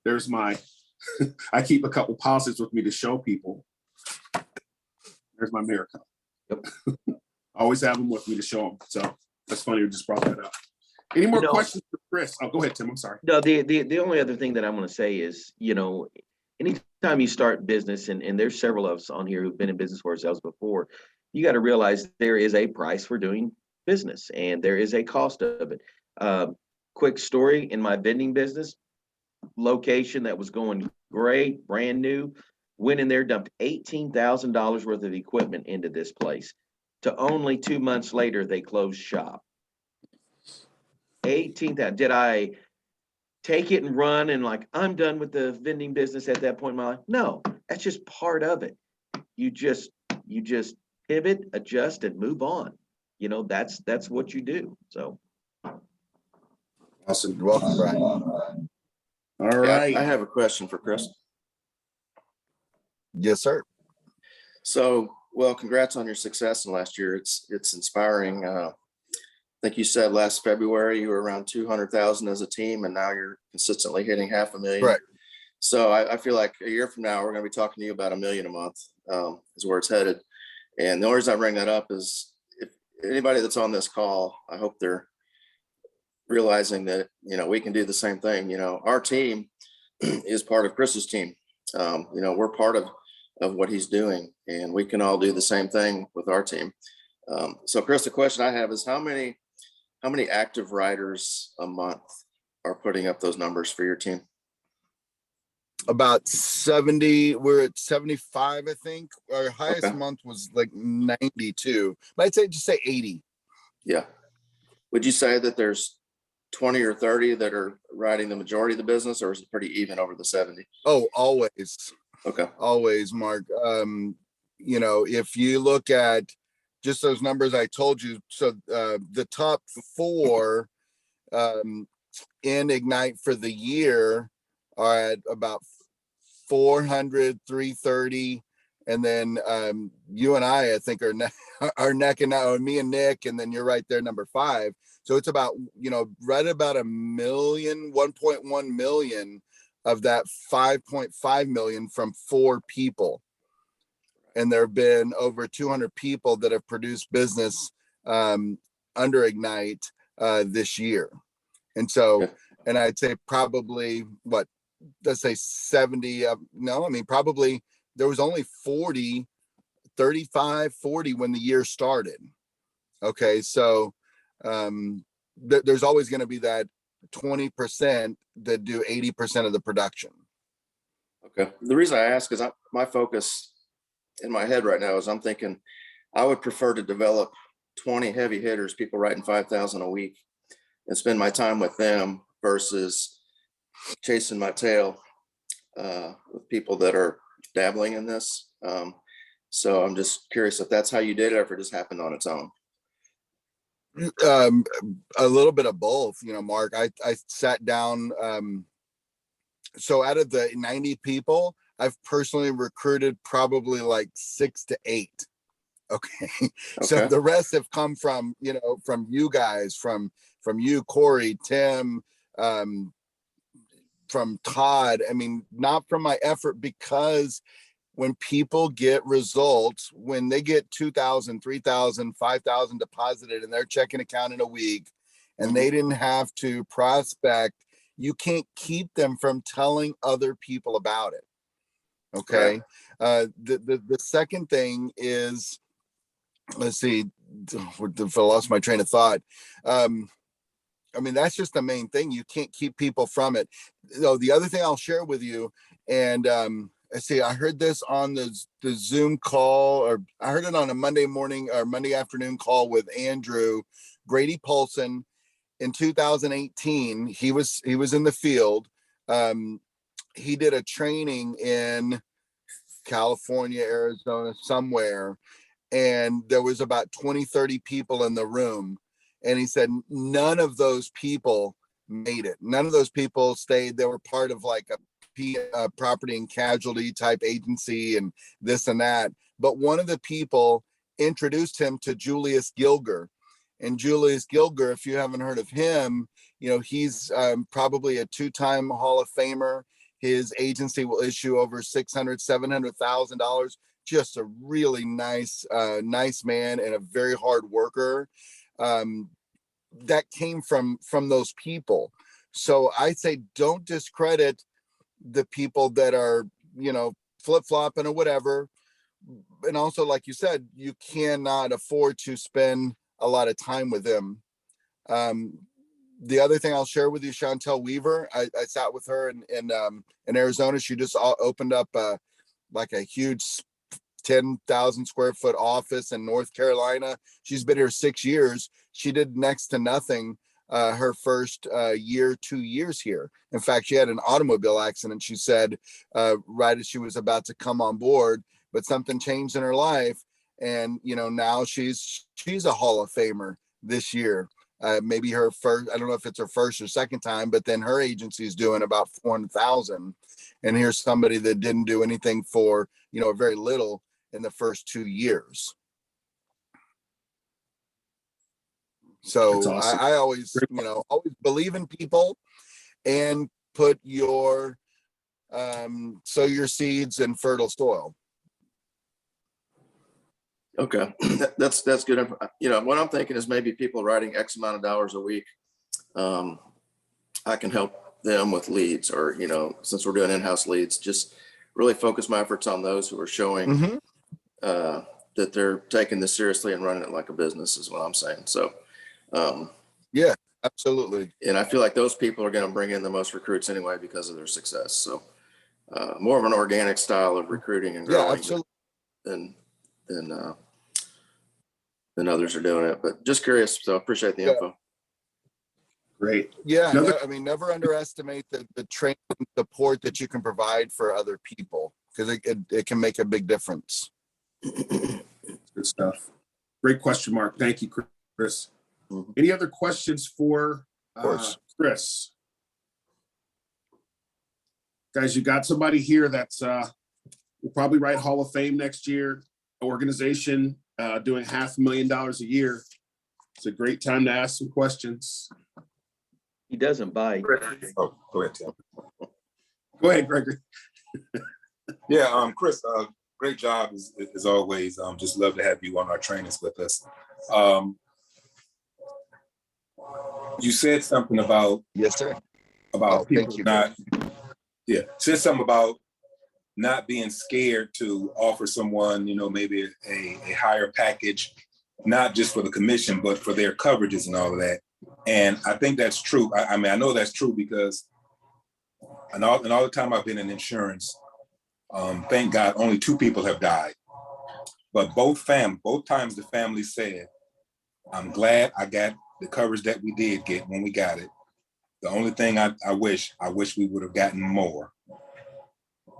there's I keep a couple policies with me to show people. There's my mirror cup. Yep. I always have them with me to show them. So that's funny you just brought that up. Any more questions for Chris? Oh, go ahead, Tim. I'm sorry. No, the only other thing that I'm going to say is, anytime you start business, and there's several of us on here who've been in business for ourselves before, you got to realize there is a price for doing business and there is a cost of it. Quick story, in my vending business, location that was going great, brand new, went in there, dumped $18,000 worth of equipment into this place. To only 2 months later, they closed shop. 18,000. Did I take it and run and I'm done with the vending business at that point in my life? No, that's just part of it. You just pivot, adjust, and move on. That's what you do. So awesome. You're welcome, Brian. All Yeah, right. I have a question for Chris. Yes, sir. So, well, congrats on your success in last year. It's inspiring. I think you said last February you were around 200,000 as a team, and now you're consistently hitting 500,000. Correct. So I feel like a year from now we're going to be talking to you about $1 million a month, is where it's headed. And the only reason I bring that up is if anybody that's on this call, I hope they're realizing that, we can do the same thing. Our team is part of Chris's team. We're part of what he's doing, and we can all do the same thing with our team. So Chris, the question I have is how many active writers a month are putting up those numbers for your team? About 70. We're at 75, I think. Our highest Okay. month was like 92. But I'd say just say 80. Yeah. Would you say that there's 20 or 30 that are writing the majority of the business, or is it pretty even over the 70? Oh, always. Okay. Always, Mark. If you look at just those numbers I told you, so the top 4 in Ignite for the year are at about 400, 330. And then you and I think are neck and neck, or me and Nick, and then you're right there, number 5. So it's about, right about 1.1 million of that 5.5 million from 4 people. And there have been over 200 people that have produced business under Ignite this year. And so, and I'd say probably let's say 70, probably there was only 35, 40 when the year started. Okay. So there's always going to be that 20% that do 80% of the production. Okay. The reason I ask is my focus in my head right now is I'm thinking I would prefer to develop 20 heavy hitters, people writing 5,000 a week, and spend my time with them versus chasing my tail with people that are dabbling in this. So I'm just curious if that's how you did it, or if it just happened on its own. A little bit of both, Mark. I sat down. So out of the 90 people, I've personally recruited probably like 6 to 8. Okay. So the rest have come from, from you guys, from you, Corey, Tim, from Todd. I mean, not from my effort, because when people get results, when they get 2,000, 3,000, 5,000 deposited in their checking account in a week, and they didn't have to prospect, you can't keep them from telling other people about it. Okay. The second thing is, let's see, if I lost my train of thought. That's just the main thing. You can't keep people from it. The other thing I'll share with you, and I heard this on the Zoom call, or I heard it on a Monday morning or Monday afternoon call with Andrew Grady Paulson in 2018. He was in the field. He did a training in California, Arizona, somewhere, and there was about 20, 30 people in the room. And he said, none of those people made it. None of those people stayed. They were part of like a property and casualty type agency and this and that. But one of the people introduced him to Julius Gilger. And Julius Gilger, if you haven't heard of him, he's probably a 2-time Hall of Famer. His agency will issue over $600,000, $700,000. Just a really nice man and a very hard worker. That came from those people. So I say, don't discredit the people that are, flip-flopping or whatever. And also, like you said, you cannot afford to spend a lot of time with them. The other thing I'll share with you, Chantel Weaver, I sat with her in Arizona. She just opened up like a huge 10,000 square foot office in North Carolina. She's been here 6 years. She did next to nothing her first 2 years here. In fact, she had an automobile accident, she said, right as she was about to come on board, but something changed in her life. And, now she's a Hall of Famer this year. maybe her first, I don't know if it's her first or second time, but then her agency is doing about 400,000. And here's somebody that didn't do anything for, very little in the first 2 years. So That's awesome. I always, always believe in people and put your, sow your seeds in fertile soil. Okay, that's good. What I'm thinking is maybe people writing X amount of dollars a week. I can help them with leads, or, since we're doing in-house leads, just really focus my efforts on those who are showing that they're taking this seriously and running it like a business is what I'm saying. So, yeah, absolutely. And I feel like those people are going to bring in the most recruits anyway because of their success. So, more of an organic style of recruiting and growing than others are doing it. But just curious, so I appreciate the info. Great. Yeah, never underestimate the training support that you can provide for other people, because it can make a big difference. Good stuff. Great question, Mark. Thank you, Chris. Mhm. Any other questions for Of course. Chris? Guys, you got somebody here that's will probably write Hall of Fame next year. Organization doing $500,000 a year. It's a great time to ask some questions. He doesn't bite. Oh, go ahead, Tim. Go ahead, Gregory. Yeah, Chris, great job as always. Just love to have you on our trainings with us. You said something about Yes, sir. people thank you. said something about not being scared to offer someone, maybe a higher package, not just for the commission, but for their coverages and all of that. And I think that's true. I know that's true because and all the time I've been in insurance, thank God only 2 people have died. But both times the family said, I'm glad I got the coverage that we did get when we got it. The only thing I wish we would have gotten more.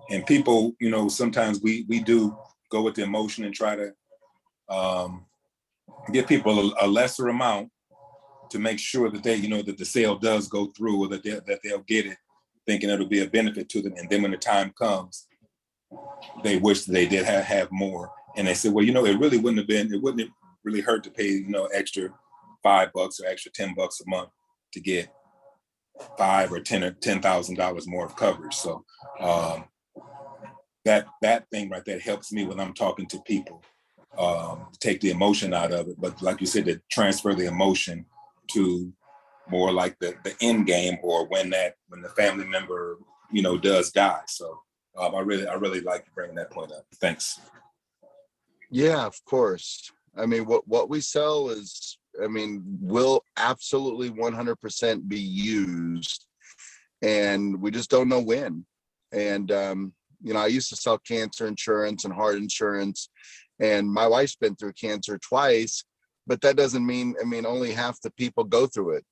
And people, sometimes we do go with the emotion and try to give people a lesser amount to make sure that they, that the sale does go through, or that they'll get it, thinking it'll be a benefit to them. And then when the time comes, they wish that they did have more. And they said, well, it really wouldn't have really hurt to pay, extra $5 or extra $10 a month to get $5,000 or $10,000 more of coverage. So that thing right there helps me when I'm talking to people, take the emotion out of it. But like you said, to transfer the emotion to more like the end game, or when the family member, does die. So I really like bringing that point up. Thanks. Yeah, of course. What we sell is, will absolutely 100% be used, and we just don't know when. And, I used to sell cancer insurance and heart insurance, and my wife's been through cancer twice, but that doesn't mean, only half the people go through it.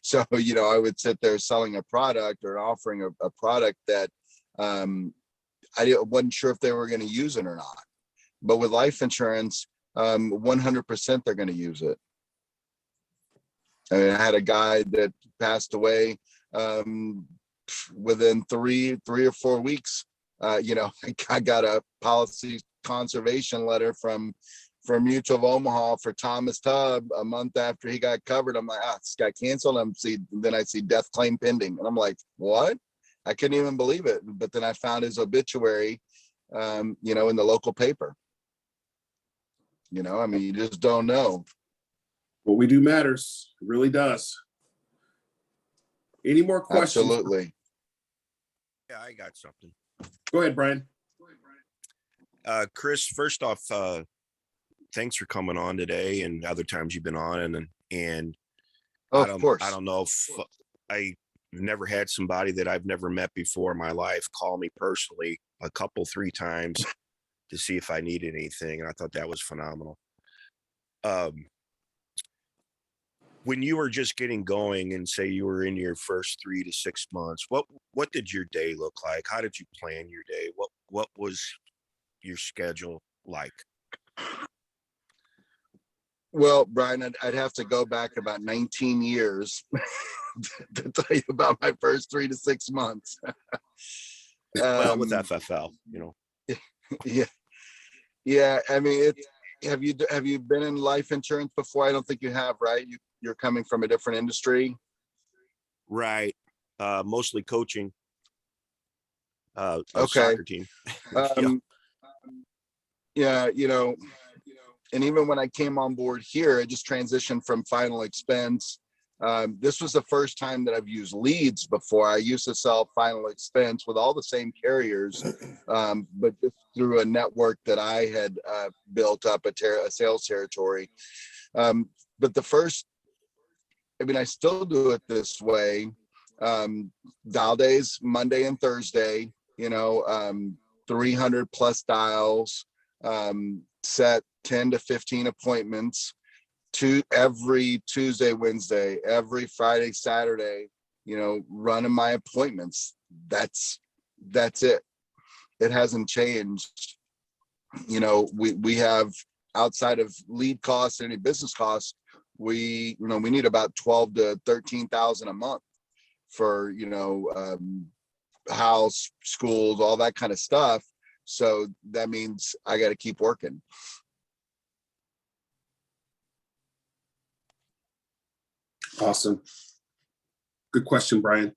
So, I would sit there selling a product or offering a product that I wasn't sure if they were going to use it or not. But with life insurance, 100% they're going to use it. I had a guy that passed away within three or 4 weeks. I got a policy conservation letter from Mutual of Omaha for Thomas Tubb a month after he got covered. I'm like, this got canceled. Then I see death claim pending, and I'm like, what? I couldn't even believe it. But then I found his obituary, in the local paper. You just don't know. What we do matters. It really does. Any more questions? Absolutely. Yeah, I got something. Go ahead, Brian. Chris, first off, thanks for coming on today, and other times you've been on, and Of course. I don't know if I've never had somebody that I've never met before in my life call me personally 3 times to see if I needed anything, and I thought that was phenomenal. When you were just getting going, and say you were in your first 3 to 6 months, what did your day look like? How did you plan your day? What was your schedule like? Well, Brian, I'd have to go back about 19 years to tell you about my first 3 to 6 months. Well, with FFL, you know. Yeah, yeah. I mean, have you been in life insurance before? I don't think you have, right? You're coming from a different industry. Right. Mostly coaching. A Okay. soccer team. Um, yeah, and even when I came on board here, I just transitioned from final expense. This was the first time that I've used leads before. I used to sell final expense with all the same carriers, but just through a network that I had built up a sales territory. But I still do it this way. Dial days, Monday and Thursday, 300 plus dials, set 10 to 15 appointments every Tuesday, Wednesday, every Friday, Saturday, running my appointments. That's it. It hasn't changed. We have, outside of lead costs and any business costs, we need about 12 to 13,000 a month for, house, schools, all that kind of stuff. So that means I got to keep working. Awesome. Good question, Brian.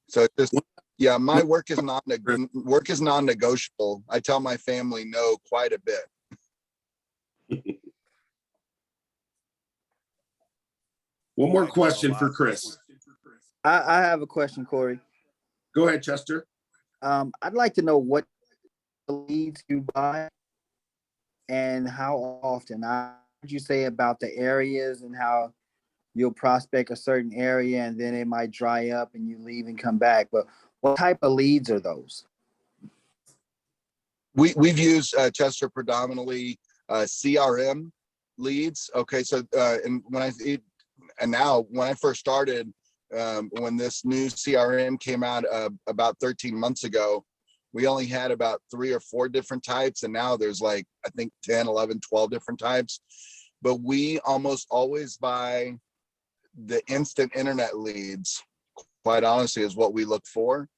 So yeah, my work is non-negotiable. I tell my family no quite a bit. One more question for Chris. I have a question, Corey. Go ahead, Chester. I'd like to know what leads you buy and how often. I heard you say about the areas and how you'll prospect a certain area and then it might dry up and you leave and come back. But what type of leads are those? We've used Chester predominantly CRM leads. Okay, so when I first started, when this new CRM came out about 13 months ago, we only had about 3 or 4 different types, and now there's like, I think 10, 11, 12 different types. But we almost always buy the instant internet leads, quite honestly, is what we look for.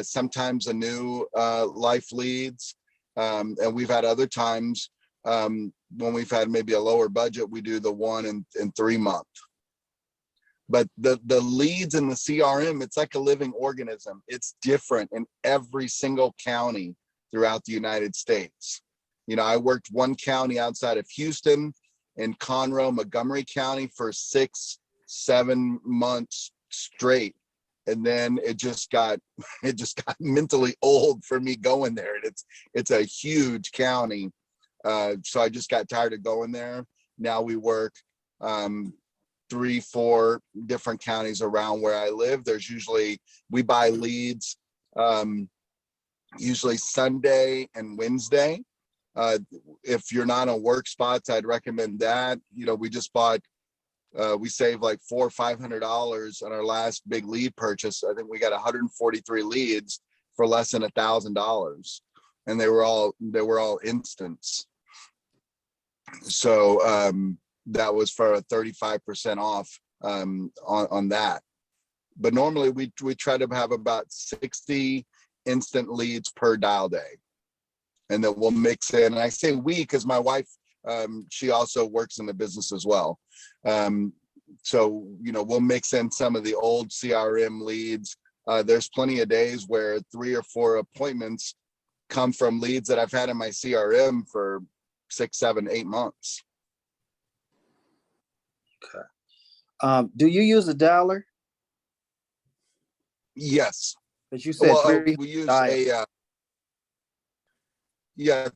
Sometimes a new life leads, and we've had other times when we've had maybe a lower budget, we do the 1 and 3 month. But the leads in the CRM, it's like a living organism. It's different in every single county throughout the United States. I worked one county outside of Houston, in Conroe, Montgomery County, for 6-7 months straight. And then it just got mentally old for me going there. It's a huge county. So I just got tired of going there. Now we work 3-4 different counties around where I live. We buy leads usually Sunday and Wednesday. If you're not on work spots, I'd recommend that. We just bought, we saved like $400 or $500 on our last big lead purchase. I think we got 143 leads for less than $1,000, and they were all instants. So that was for a 35% off on that. But normally we try to have about 60 instant leads per dial day. And then we'll mix in, and I say we because my wife, she also works in the business as well. So, we'll mix in some of the old CRM leads. There's plenty of days where 3 or 4 appointments come from leads that I've had in my CRM for 6, 7, 8 months. Okay. Do you use a dialer? Yes. But you said we use a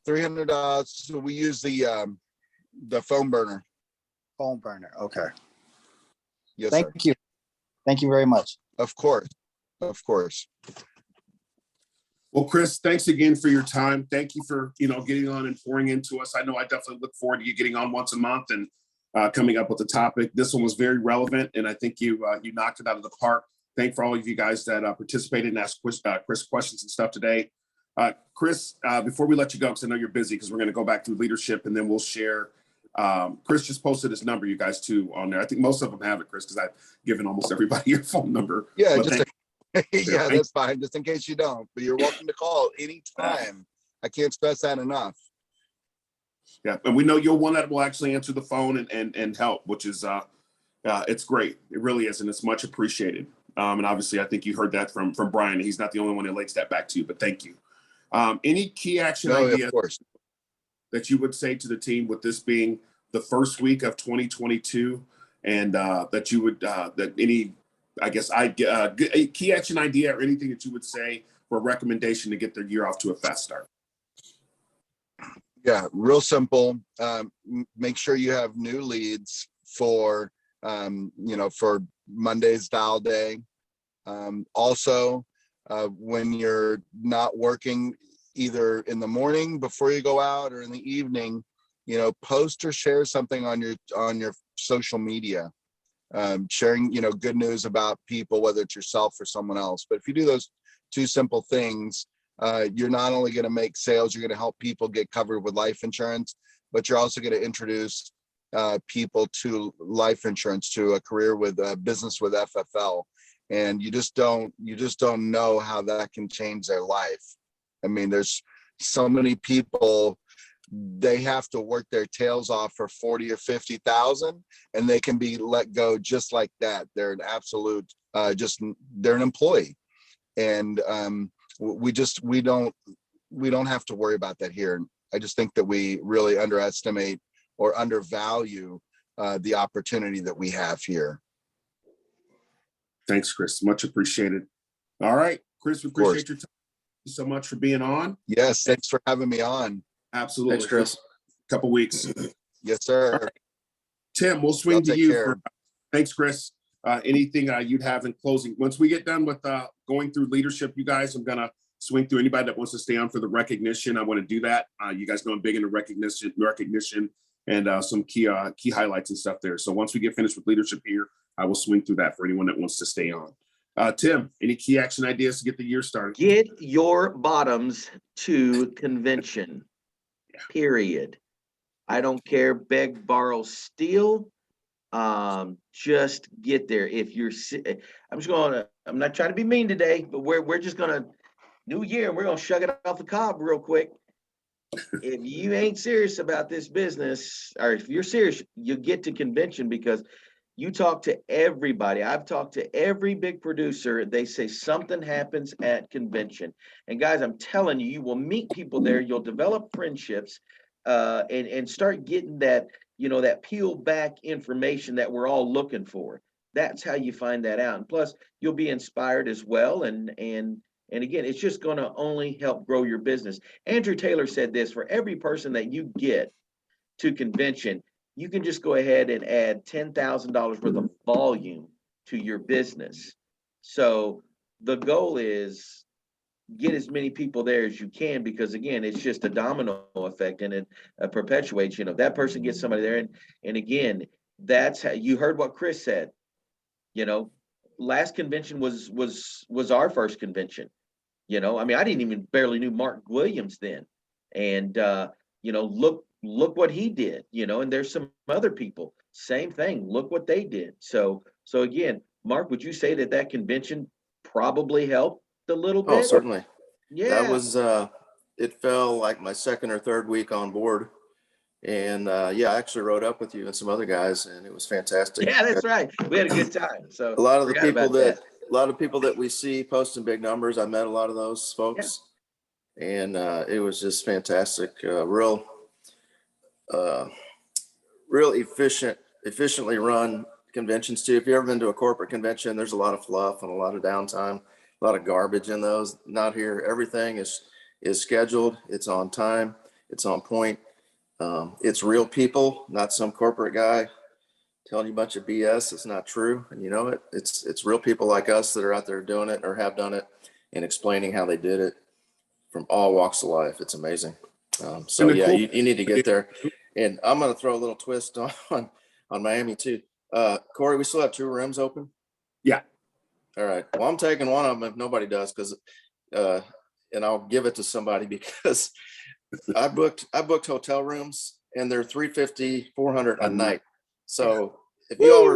$300. So we use the phone burner. Phone burner. Okay. Yes, sir. Thank you. Thank you very much. Of course. Well, Chris, thanks again for your time. Thank you for, getting on and pouring into us. I know I definitely look forward to you getting on once a month and coming up with a topic. This one was very relevant, and I think you knocked it out of the park. Thank for all of you guys that participated and asked Chris questions and stuff today. Chris, before we let you go, because I know you're busy, because we're going to go back through leadership and then we'll share Chris just posted his number, you guys, too, on there. I think most of them have it, Chris, because I've given almost everybody your phone number. Yeah, But just yeah, thank- that's fine. Just in case you don't, but you're welcome to call anytime. I can't stress that enough. Yeah, and we know you're one that will actually answer the phone and help, which is it's great. It really is, and it's much appreciated. And obviously, I think you heard that from Brian. He's not the only one that relates that back to you, but thank you. Any key action No, ideas of course. that you would say to the team with this being the first week of 2022, and that you would that any, I guess, a key action idea or anything that you would say for a recommendation to get their year off to a fast start? Yeah, real simple. Make sure you have new leads for, for Monday's dial day. Also, when you're not working either in the morning before you go out or in the evening, post or share something on your social media, sharing, good news about people, whether it's yourself or someone else. But if you do those two simple things, you're not only going to make sales, you're going to help people get covered with life insurance, but you're also going to introduce people to life insurance, to a career with business with FFL. And you just don't know how that can change their life. I mean, there's so many people, they have to work their tails off for 40 or 50,000 and they can be let go just like that. They're an absolute, they're an employee. And we don't have to worry about that here. I just think that we really underestimate or undervalue the opportunity that we have here. Countess, Chris. Much appreciated. All right, Chris, we appreciate your time. Thank you so much for being on. Yes, thanks for having me on. Absolutely. Thanks, Chris. Couple weeks. Yes, sir. Right. Tim, we'll swing Y'all to take you. care. Thanks, Chris. Anything you'd have in closing? Once we get done with going through leadership, you guys, I'm gonna swing through anybody that wants to stay on for the recognition. I want to do that. You guys know I'm big into recognition and some key highlights and stuff there. So once we get finished with leadership here, I will swing through that for anyone that wants to stay on. Tim, any key action ideas to get the year started? Get your bottoms to convention, period. I don't care, beg, borrow, steal. Just get there. If you're, I'm not trying to be mean today, but we're just gonna, new year, we're gonna shug it off the cob real quick. If you ain't serious about this business, or if you're serious, you get to convention, because you talk to everybody. I've talked to every big producer. They say something happens at convention. And guys, I'm telling you, you will meet people there. You'll develop friendships and start getting that, that peel back information that we're all looking for. That's how you find that out. And plus, you'll be inspired as well. And again, it's just going to only help grow your business. Andrew Taylor said this: for every person that you get to convention, you can just go ahead and add $10,000 worth of volume to your business. So the goal is get as many people there as you can, because again, it's just a domino effect, and it perpetuates, that person gets somebody there. And again, that's how you heard what Chris said. Last convention was our first convention. I mean, I didn't even barely knew Mark Williams then. And look what he did, and there's some other people, same thing. Look what they did. So again, Mark, would you say that convention probably helped a little bit? Oh, certainly. Yeah. That was, it fell like my second or third week on board. And I actually rode up with you and some other guys, and it was fantastic. Yeah, that's right. We had a good time. So a lot of the people that we see posting big numbers, I met a lot of those folks. Yeah. And it was just fantastic. Real efficiently run conventions too. If you've ever been to a corporate convention, there's a lot of fluff and a lot of downtime, a lot of garbage in those. Not here. Everything is scheduled. It's on time. It's on point. It's real people, not some corporate guy telling you a bunch of BS. It's not true. And it's real people like us that are out there doing it or have done it and explaining how they did it from all walks of life. It's amazing. You need to get there. And I'm going to throw a little twist on Miami too. Corey, we still have 2 rooms open? Yeah. All right. Well, I'm taking one of them if nobody does, and I'll give it to somebody because I booked hotel rooms and they're $350, $400 a night. So if you all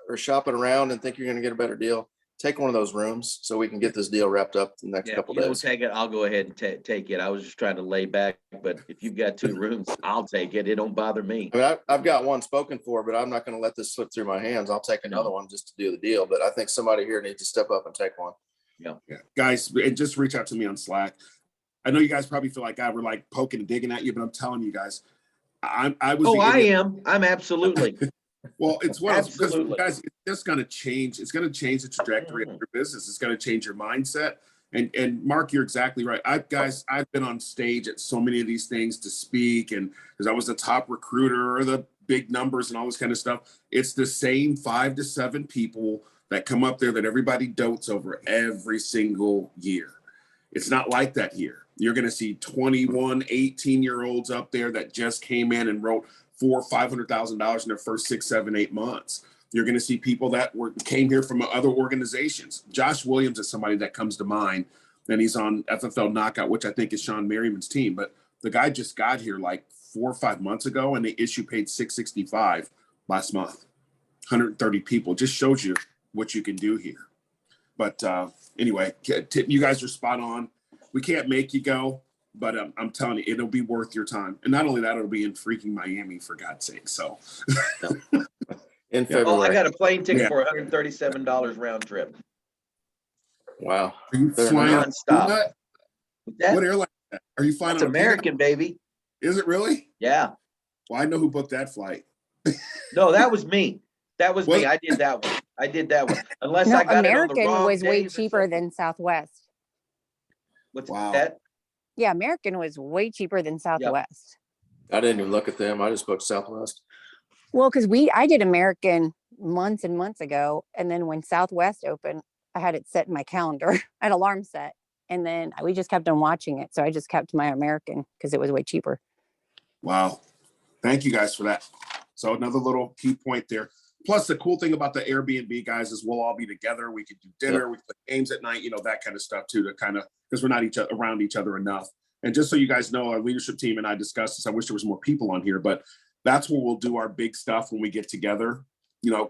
are shopping around and think you're going to get a better deal, take one of those rooms so we can get this deal wrapped up in the next Yeah, if couple you don't days. take it, I'll go ahead and take it. I was just trying to lay back, but if you've got 2 rooms, I'll take it. It don't bother me. I mean, I've got one spoken for, but I'm not going to let this slip through my hands. I'll take another one just to do the deal. But I think somebody here needs to step up and take one. Yeah, guys, and just reach out to me on Slack. I know you guys probably feel like we're like poking and digging at you, but I'm telling you guys, I was. Oh, I am. I'm absolutely. Well, it's one of those, Absolutely. guys, it's just going to change. It's going to change the trajectory of your business. It's going to change your mindset. And Mark, you're exactly right. I've been on stage at so many of these things to speak, and because I was the top recruiter or the big numbers and all this kind of stuff. It's the same 5 to 7 people that come up there that everybody dotes over every single year. It's not like that here. You're going to see 21, 18-year-olds up there that just came in and wrote $400,000 or $500,000 in their first 6, 7, 8 months. You're going to see people that came here from other organizations. Josh Williams is somebody that comes to mind, and he's on FFL Knockout, which I think is Sean Merriman's team. But the guy just got here like 4 or 5 months ago, and they paid $665 last month. 130 people. Just shows you what you can do here. But anyway, you guys are spot on. We can't make you go, but I'm telling you, it'll be worth your time. And not only that, it'll be in freaking Miami, for God's sake. So In Oh, February. I got a plane ticket for $137 round trip. Wow. are you They're flying? nonstop. What What airline is that? Are you flying That's on American, baby. Is it really? Yeah. Well, I know who booked that flight. No, that was me. That was What? me. I did that one. Unless No, I got American it on the wrong was way days or cheaper something. than Southwest. What's Wow. that? Yeah, American was way cheaper than Southwest. I didn't even look at them. I just booked Southwest. Well, because I did American months and months ago, and then when Southwest opened, I had it set in my calendar. I had alarm set, and then we just kept on watching it. So I just kept my American because it was way cheaper. Wow. Thank you guys for that. So another little key point there. Plus, the cool thing about the Airbnb, guys, is we'll all be together. We could do dinner, we play games at night, that kind of stuff too, to kind of, because we're not around each other enough. And just so you guys know, our leadership team and I discussed this. I wish there was more people on here, but that's where we'll do our big stuff when we get together,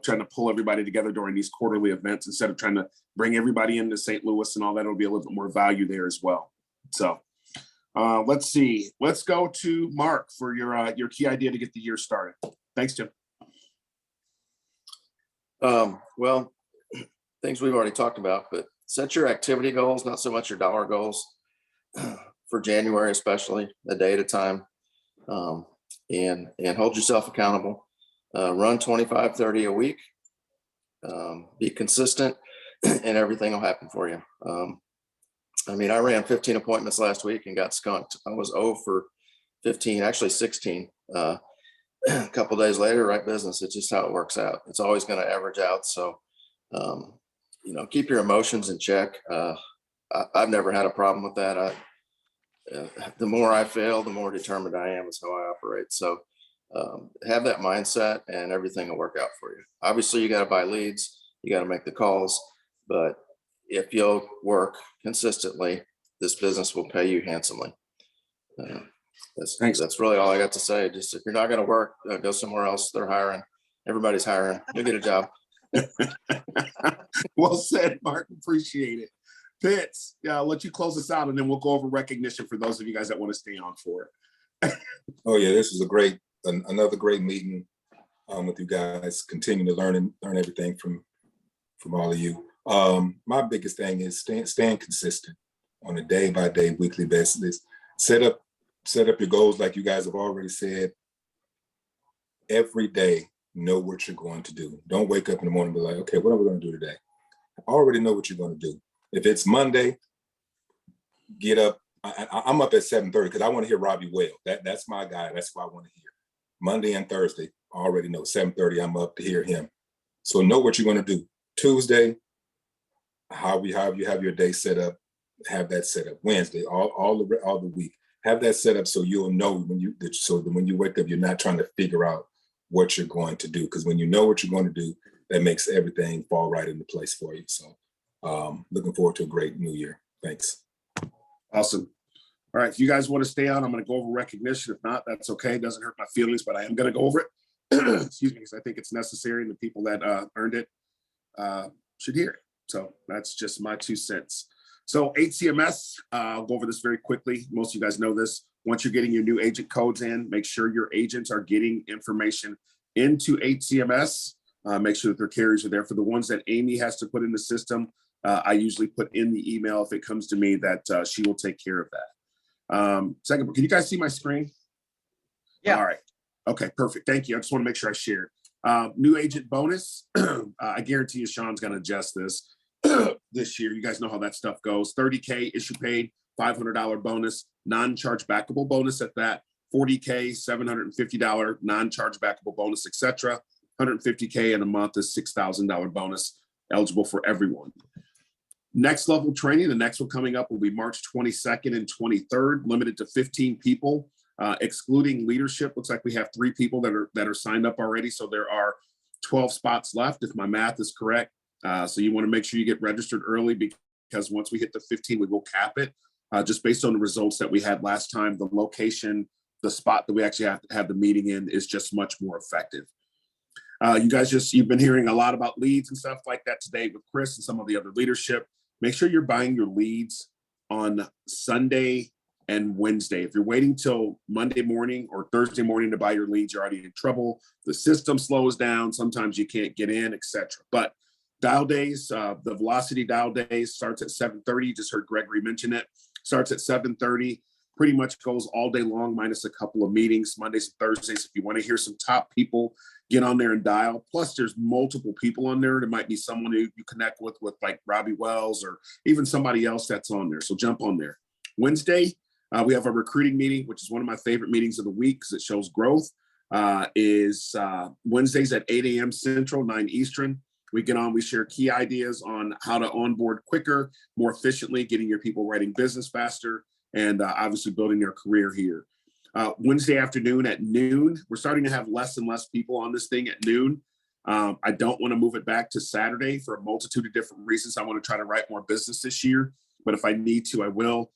trying to pull everybody together during these quarterly events instead of trying to bring everybody into St. Louis and all that. It'll be a little bit more value there as well. So let's see. Let's go to Mark for your key idea to get the year started. Thanks, Jim. Well, things we've already talked about, but set your activity goals, not so much your dollar goals for January, especially a day at a time, and hold yourself accountable. Run 25, 30 a week, be consistent, and everything will happen for you. I ran 15 appointments last week and got skunked. I was 0 for 15, actually 16. A couple days later, right business. It's just how it works out. It's always going to average out. So, keep your emotions in check. I've never had a problem with that. The more I fail, the more determined I am is how I operate. So have that mindset and everything will work out for you. Obviously, you got to buy leads. You got to make the calls. But if you'll work consistently, this business will pay you handsomely. That's really all I got to say. Just if you're not going to work, go somewhere else. They're hiring. Everybody's hiring. You'll get a job. Well said, Mark. Appreciate it. Pitts, I'll let you close us out, and then we'll go over recognition for those of you guys that want to stay on for it. Oh yeah, this is another great meeting with you guys. Continue to learn everything from all of you. My biggest thing is staying consistent on a day-by-day, weekly basis. Set up your goals like you guys have already said. Every day, know what you're going to do. Don't wake up in the morning and be like, okay, what are we going to do today? I already know what you're going to do. If it's Monday, get up. I'm up at 7:30 because I want to hear Robbie Well. That's my guy. That's what I want to hear. Monday and Thursday, I already know. 7:30, I'm up to hear him. So know what you're going to do. Tuesday, how you have your day set up, have that set up. Wednesday, all the week, have that set up so you'll know when you wake up, you're not trying to figure out what you're going to do. Because when you know what you're going to do, that makes everything fall right into place for you. So looking forward to a great new year. Thanks. Awesome. All right, if you guys want to stay on, I'm going to go over recognition. If not, that's okay. It doesn't hurt my feelings, but I am going to go over it. Excuse me, because I think it's necessary, and the people that earned it should hear it. So that's just my 2 cents. So HCMS, I'll go over this very quickly. Most of you guys know this. Once you're getting your new agent codes in, make sure your agents are getting information into HCMS. Make sure that their carriers are there. For the ones that Amy has to put in the system, I usually put in the email if it comes to me that she will take care of that. Second, can you guys see my screen? Yeah. All right. Okay, perfect. Thank you. I just want to make sure I shared. New agent bonus. I guarantee you Sean's going to adjust this this year. You guys know how that stuff goes. 30K issue paid, $500 bonus, non-charge backable bonus at that. 40K, $750 non-charge backable bonus, etc. 150K in a month is $6,000 bonus, eligible for everyone. Next level training, the next one coming up will be March 22nd and 23rd, limited to 15 people. Excluding leadership, looks like we have 3 people that are signed up already. So there are 12 spots left, if my math is correct. So you want to make sure you get registered early, because once we hit the 15, we will cap it. Just based on the results that we had last time, the location, the spot that we actually have to have the meeting in is just much more effective. You guys you've been hearing a lot about leads and stuff like that today with Chris and some of the other leadership. Make sure you're buying your leads on Sunday and Wednesday. If you're waiting till Monday morning or Thursday morning to buy your leads, you're already in trouble. The system slows down. Sometimes you can't get in, etc. But dial days, the velocity dial days starts at 7:30. You just heard Gregory mention it. Starts at 7:30. Pretty much goes all day long, minus a couple of meetings, Mondays and Thursdays. If you want to hear some top people, get on there and dial. Plus, there's multiple people on there. There might be someone who you connect with like Robbie Wells, or even somebody else that's on there. So jump on there. Wednesday, we have a recruiting meeting, which is one of my favorite meetings of the week because it shows growth. Is Wednesdays at 8 a.m. Central, 9 Eastern. We get on, we share key ideas on how to onboard quicker, more efficiently, getting your people writing business faster, and obviously building their career here. Wednesday afternoon at noon, we're starting to have less and less people on this thing at noon. I don't want to move it back to Saturday for a multitude of different reasons. I want to try to write more business this year, but if I need to, I will.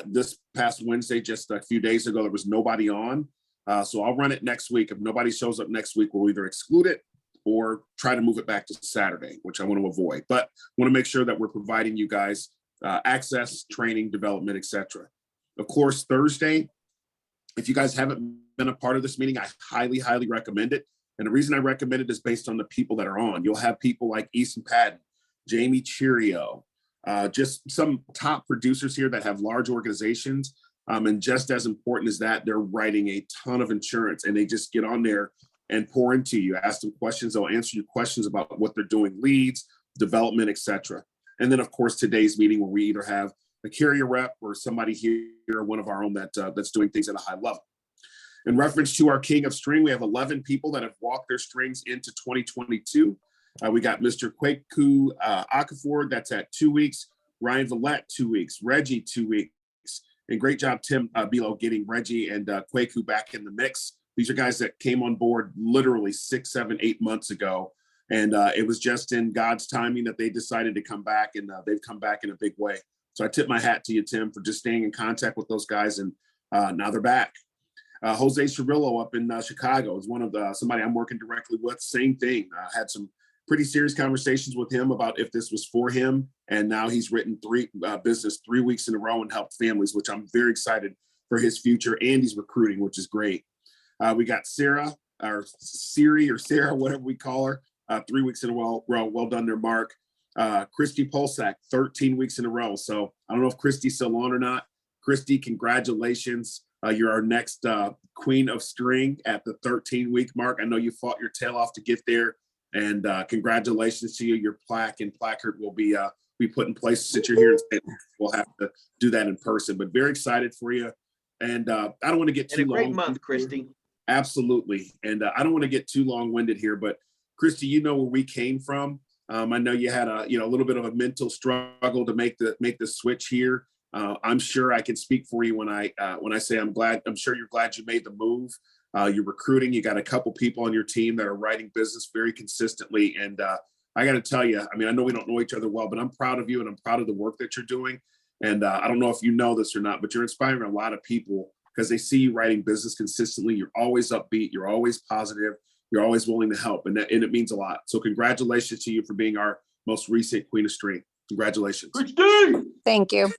This past Wednesday, just a few days ago, there was nobody on. So I'll run it next week. If nobody shows up next week, we'll either exclude it or try to move it back to Saturday, which I want to avoid. But I want to make sure that we're providing you guys access, training, development, etc. Of course, Thursday, if you guys haven't been a part of this meeting, I highly, highly recommend it. And the reason I recommend it is based on the people that are on. You'll have people like Easton Patton, Jamie Cheerio, just some top producers here that have large organizations. And just as important as that, they're writing a ton of insurance, and they just get on there and pour into you. Ask them questions, they'll answer your questions about what they're doing, leads, development, etc. And then, of course, today's meeting where we either have a carrier rep or somebody here, one of our own that's doing things at a high level. In reference to our King of String, we have 11 people that have walked their strings into 2022. We got Mr. Kwaku Okafor, that's at 2 weeks. Ryan Vallette, 2 weeks. Reggie, 2 weeks. And great job, Tim Bilo, getting Reggie and Kwaku back in the mix. These are guys that came on board literally 6, 7, 8 months ago. And it was just in God's timing that they decided to come back, and they've come back in a big way. So I tip my hat to you, Tim, for just staying in contact with those guys, and now they're back. Jose Cirillo up in Chicago is one of somebody I'm working directly with. Same thing. Had some pretty serious conversations with him about if this was for him, and now he's written business 3 weeks in a row and helped families, which I'm very excited for his future, and he's recruiting, which is great. We got Sarah, or Siri, or Sarah, whatever we call her, 3 weeks in a row. Well done there, Mark. Christy Polsak, 13 weeks in a row. So I don't know if Christy's still on or not. Christy, congratulations. You're our next queen of string at the 13-week mark. I know you fought your tail off to get there, and congratulations to you. Your plaque and placard will be put in place since you're here. We'll have to do that in person, but very excited for you. And I don't want to get too long. And a great month, Christy. Absolutely. And I don't want to get too long-winded here, but Christy, you know where we came from. I know you had a little bit of a mental struggle to make the switch here. I'm sure I can speak for you when I say I'm sure you're glad you made the move. You're recruiting. You got a couple people on your team that are writing business very consistently. And I got to tell you, I mean, I know we don't know each other well, but I'm proud of you, and I'm proud of the work that you're doing. And I don't know if you know this or not, but you're inspiring a lot of people because they see you writing business consistently. You're always upbeat. You're always positive. You're always willing to help. And it means a lot. So congratulations to you for being our most recent Queen of Strength. Congratulations. Thank you.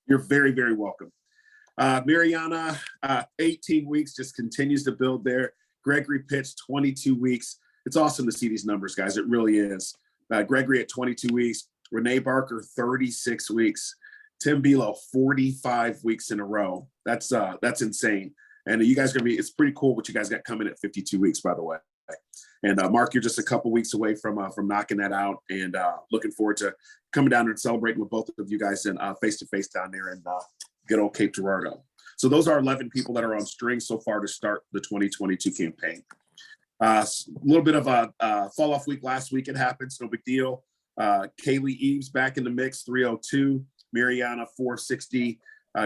You're very, very welcome. Mariana, 18 weeks, just continues to build there. Gregory Pitts, 22 weeks. It's awesome to see these numbers, guys. It really is. Gregory at 22 weeks. Renee Barker, 36 weeks. Tim Belo, 45 weeks in a row. That's insane. And you guys are gonna be, it's pretty cool what you guys got coming at 52 weeks, by the way. And Mark, you're just a couple weeks away from knocking that out, and looking forward to coming down and celebrating with both of you guys in face-to-face down there in good old Cape Girardeau. So those are 11 people that are on string so far to start the 2022 campaign. A little bit of a fall off week last week. It happens, no big deal. Kaylee Eves back in the mix, 302. Mariana, 460.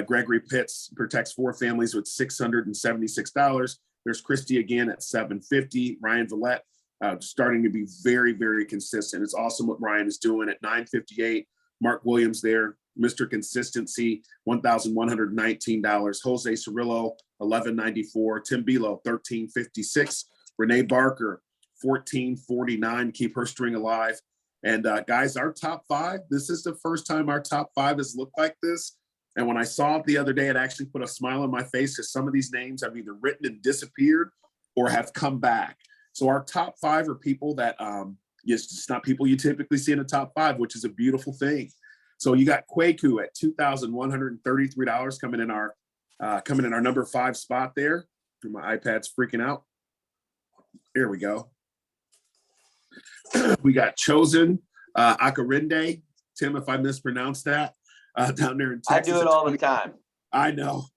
Gregory Pitts protects 4 families with $676. There's Christy again at 750. Ryan Villette starting to be very, very consistent. It's awesome what Ryan is doing at 958. Mark Williams there, Mr. Consistency, $1,119. Jose Cirillo, 1194. Tim Belo, 1356. Renee Barker, 1449. Keep her string alive. And guys, our top 5, this is the first time our top 5 has looked like this. And when I saw it the other day, it actually put a smile on my face because some of these names have either written and disappeared or have come back. So our top 5 are people that it's not people you typically see in the top 5, which is a beautiful thing. So you got Kwaku at $2,133 coming in our number 5 spot there. My iPad's freaking out. There we go. We got Chosen Akarinde. Tim, if I mispronounced that, down there in Texas. I do it all the time. I know.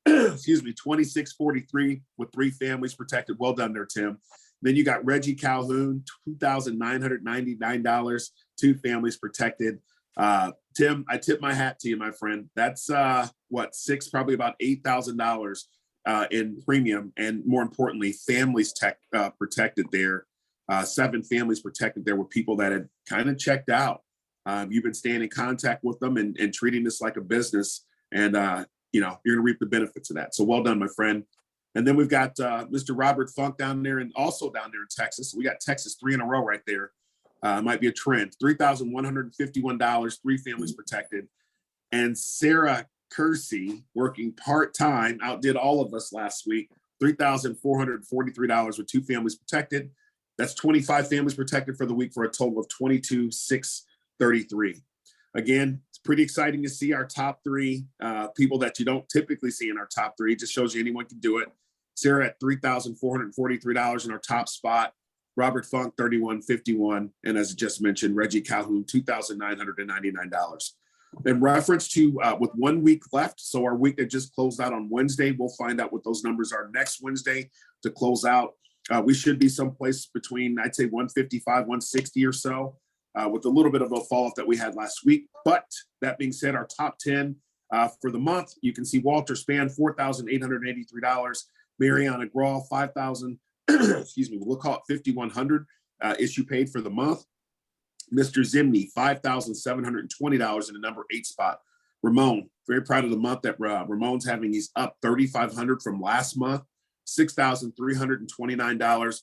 Excuse me, 2643 with 3 families protected. Well done there, Tim. Then you got Reggie Calhoun, $2,999, 2 families protected. Tim, I tip my hat to you, my friend. That's probably about $8,000 in premium, and more importantly, families protected there. 7 families protected there with people that had kind of checked out. You've been staying in contact with them and treating this like a business, and you're gonna reap the benefits of that. So well done, my friend. And then we've got Mr. Robert Funk down there, and also down there in Texas. We got Texas 3 in a row right there. Might be a trend. $3,151, 3 families protected. And Sarah Kersey, working part-time, outdid all of us last week. $3,443 with 2 families protected. That's 25 families protected for the week for a total of 22,633. Again, it's pretty exciting to see our top 3 people that you don't typically see in our top 3. It just shows you anyone can do it. Sarah at $3,443 in our top spot. Robert Funk, $3,151. And as I just mentioned, Reggie Calhoun, $2,999. In reference to with 1 week left, so our week that just closed out on Wednesday, we'll find out what those numbers are next Wednesday to close out. We should be someplace between, I'd say, 155, 160 or so, with a little bit of a fall off that we had last week. But that being said, our top 10 for the month, you can see Walter Spann, $4,883. Mariana Grawl, $5,000. Excuse me, we'll call it $5,100 issue paid for the month. Mr. Zimney, $5,720 in the number 8 spot. Ramon, very proud of the month that Ramon's having. He's up $3,500 from last month. $6,329.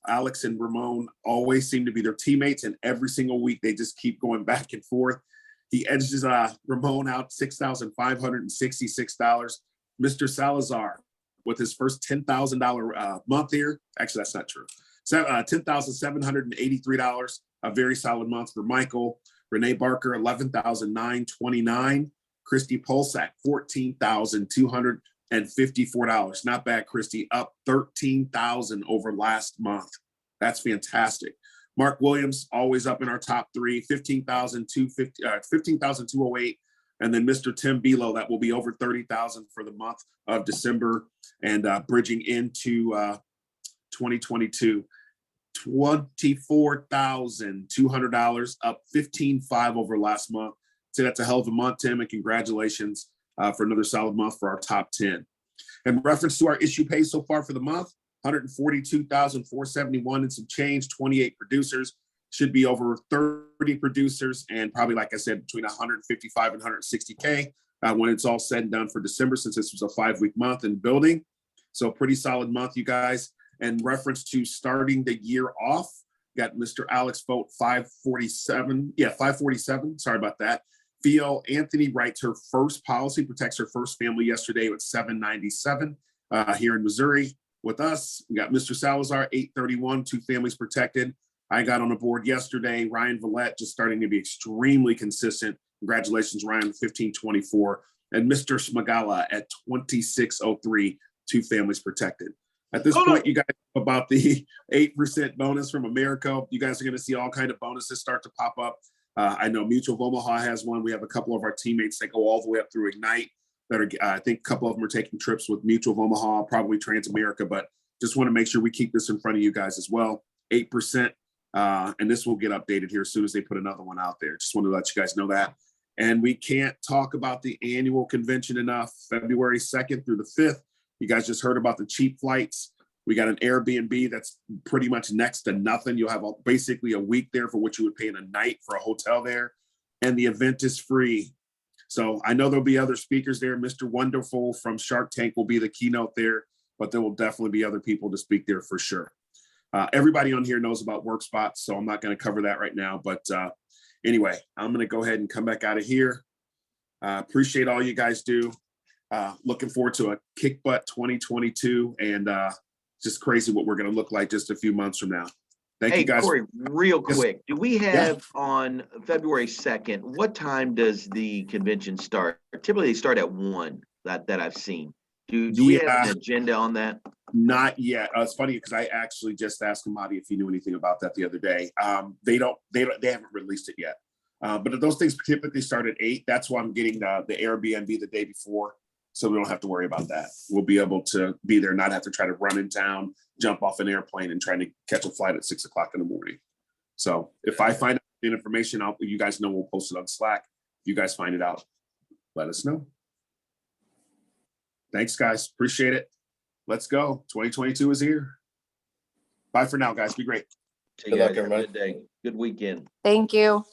Alex and Ramon always seem to be their teammates, and every single week they just keep going back and forth. He edges Ramon out $6,566. Mr. Salazar with his first $10,000 month here. Actually, that's not true. $10,783. A very solid month for Michael. Renee Barker, $11,929. Christy Polsak, $14,254. Not bad, Christy. Up $13,000 over last month. That's fantastic. Mark Williams, always up in our top 3, $15,208. And then Mr. Tim Belo, that will be over $30,000 for the month of December and bridging into 2022. $24,200, up $15,500 over last month. So that's a hell of a month, Tim, and congratulations for another solid month for our top 10. In reference to our issue pay so far for the month, $142,471 and some change, 28 producers. should be over 30 producers and probably, like I said, between 155 and 160K when it's all said and done for December, since this was a 5-week month in building. So pretty solid month, you guys. And reference to starting the year off, got Mr. Alex vote 547. Yeah, 547. Sorry about that. Theo Anthony writes her first policy, protects her first family yesterday with 797 here in Missouri. With us, we got Mr. Salazar, 831, 2 families protected. I got on the board yesterday. Ryan Vallette just starting to be extremely consistent. Congratulations, Ryan, 1524. And Mr. Smagala at 2603, 2 families protected. At this point, you guys know about the 8% bonus from America. You guys are going to see all kinds of bonuses start to pop up. I know Mutual of Omaha has one. We have a couple of our teammates that go all the way up through Ignite that are, I think a couple of them are taking trips with Mutual of Omaha, probably Transamerica, but just want to make sure we keep this in front of you guys as well. 8%. And this will get updated here as soon as they put another one out there. Just want to let you guys know that. And we can't talk about the annual convention enough. February 2nd through the 5th. You guys just heard about the cheap flights. We got an Airbnb that's pretty much next to nothing. You'll have basically a week there for what you would pay in a night for a hotel there. And the event is free. So I know there'll be other speakers there. Mr. Wonderful from Shark Tank will be the keynote there, but there will definitely be other people to speak there for sure. Everybody on here knows about work spots, so I'm not going to cover that right now. But anyway, I'm going to go ahead and come back out of here. Appreciate all you guys do. Looking forward to a kick butt 2022 and just crazy what we're going to look like just a few months from now. Thank you guys. Corey, real Yes. quick, do we have on February 2nd, what time does the convention start? Typically they start at 1 that I've seen. Do we have an agenda on that? Not yet. It's funny because I actually just asked Amadi if he knew anything about that the other day. They haven't released it yet. But those things typically start at 8. That's why I'm getting the Airbnb the day before, so we don't have to worry about that. We'll be able to be there, not have to try to run in town, jump off an airplane, and try to catch a flight at 6 o'clock in the morning. So if I find out the information, you guys know, we'll post it on Slack. If you guys find it out, let us know. Thanks, guys. Appreciate it. Let's go. 2022 is here. Bye for now, guys. Be great. See Good you luck, guys. Have a everybody. good day. Good weekend. Thank you.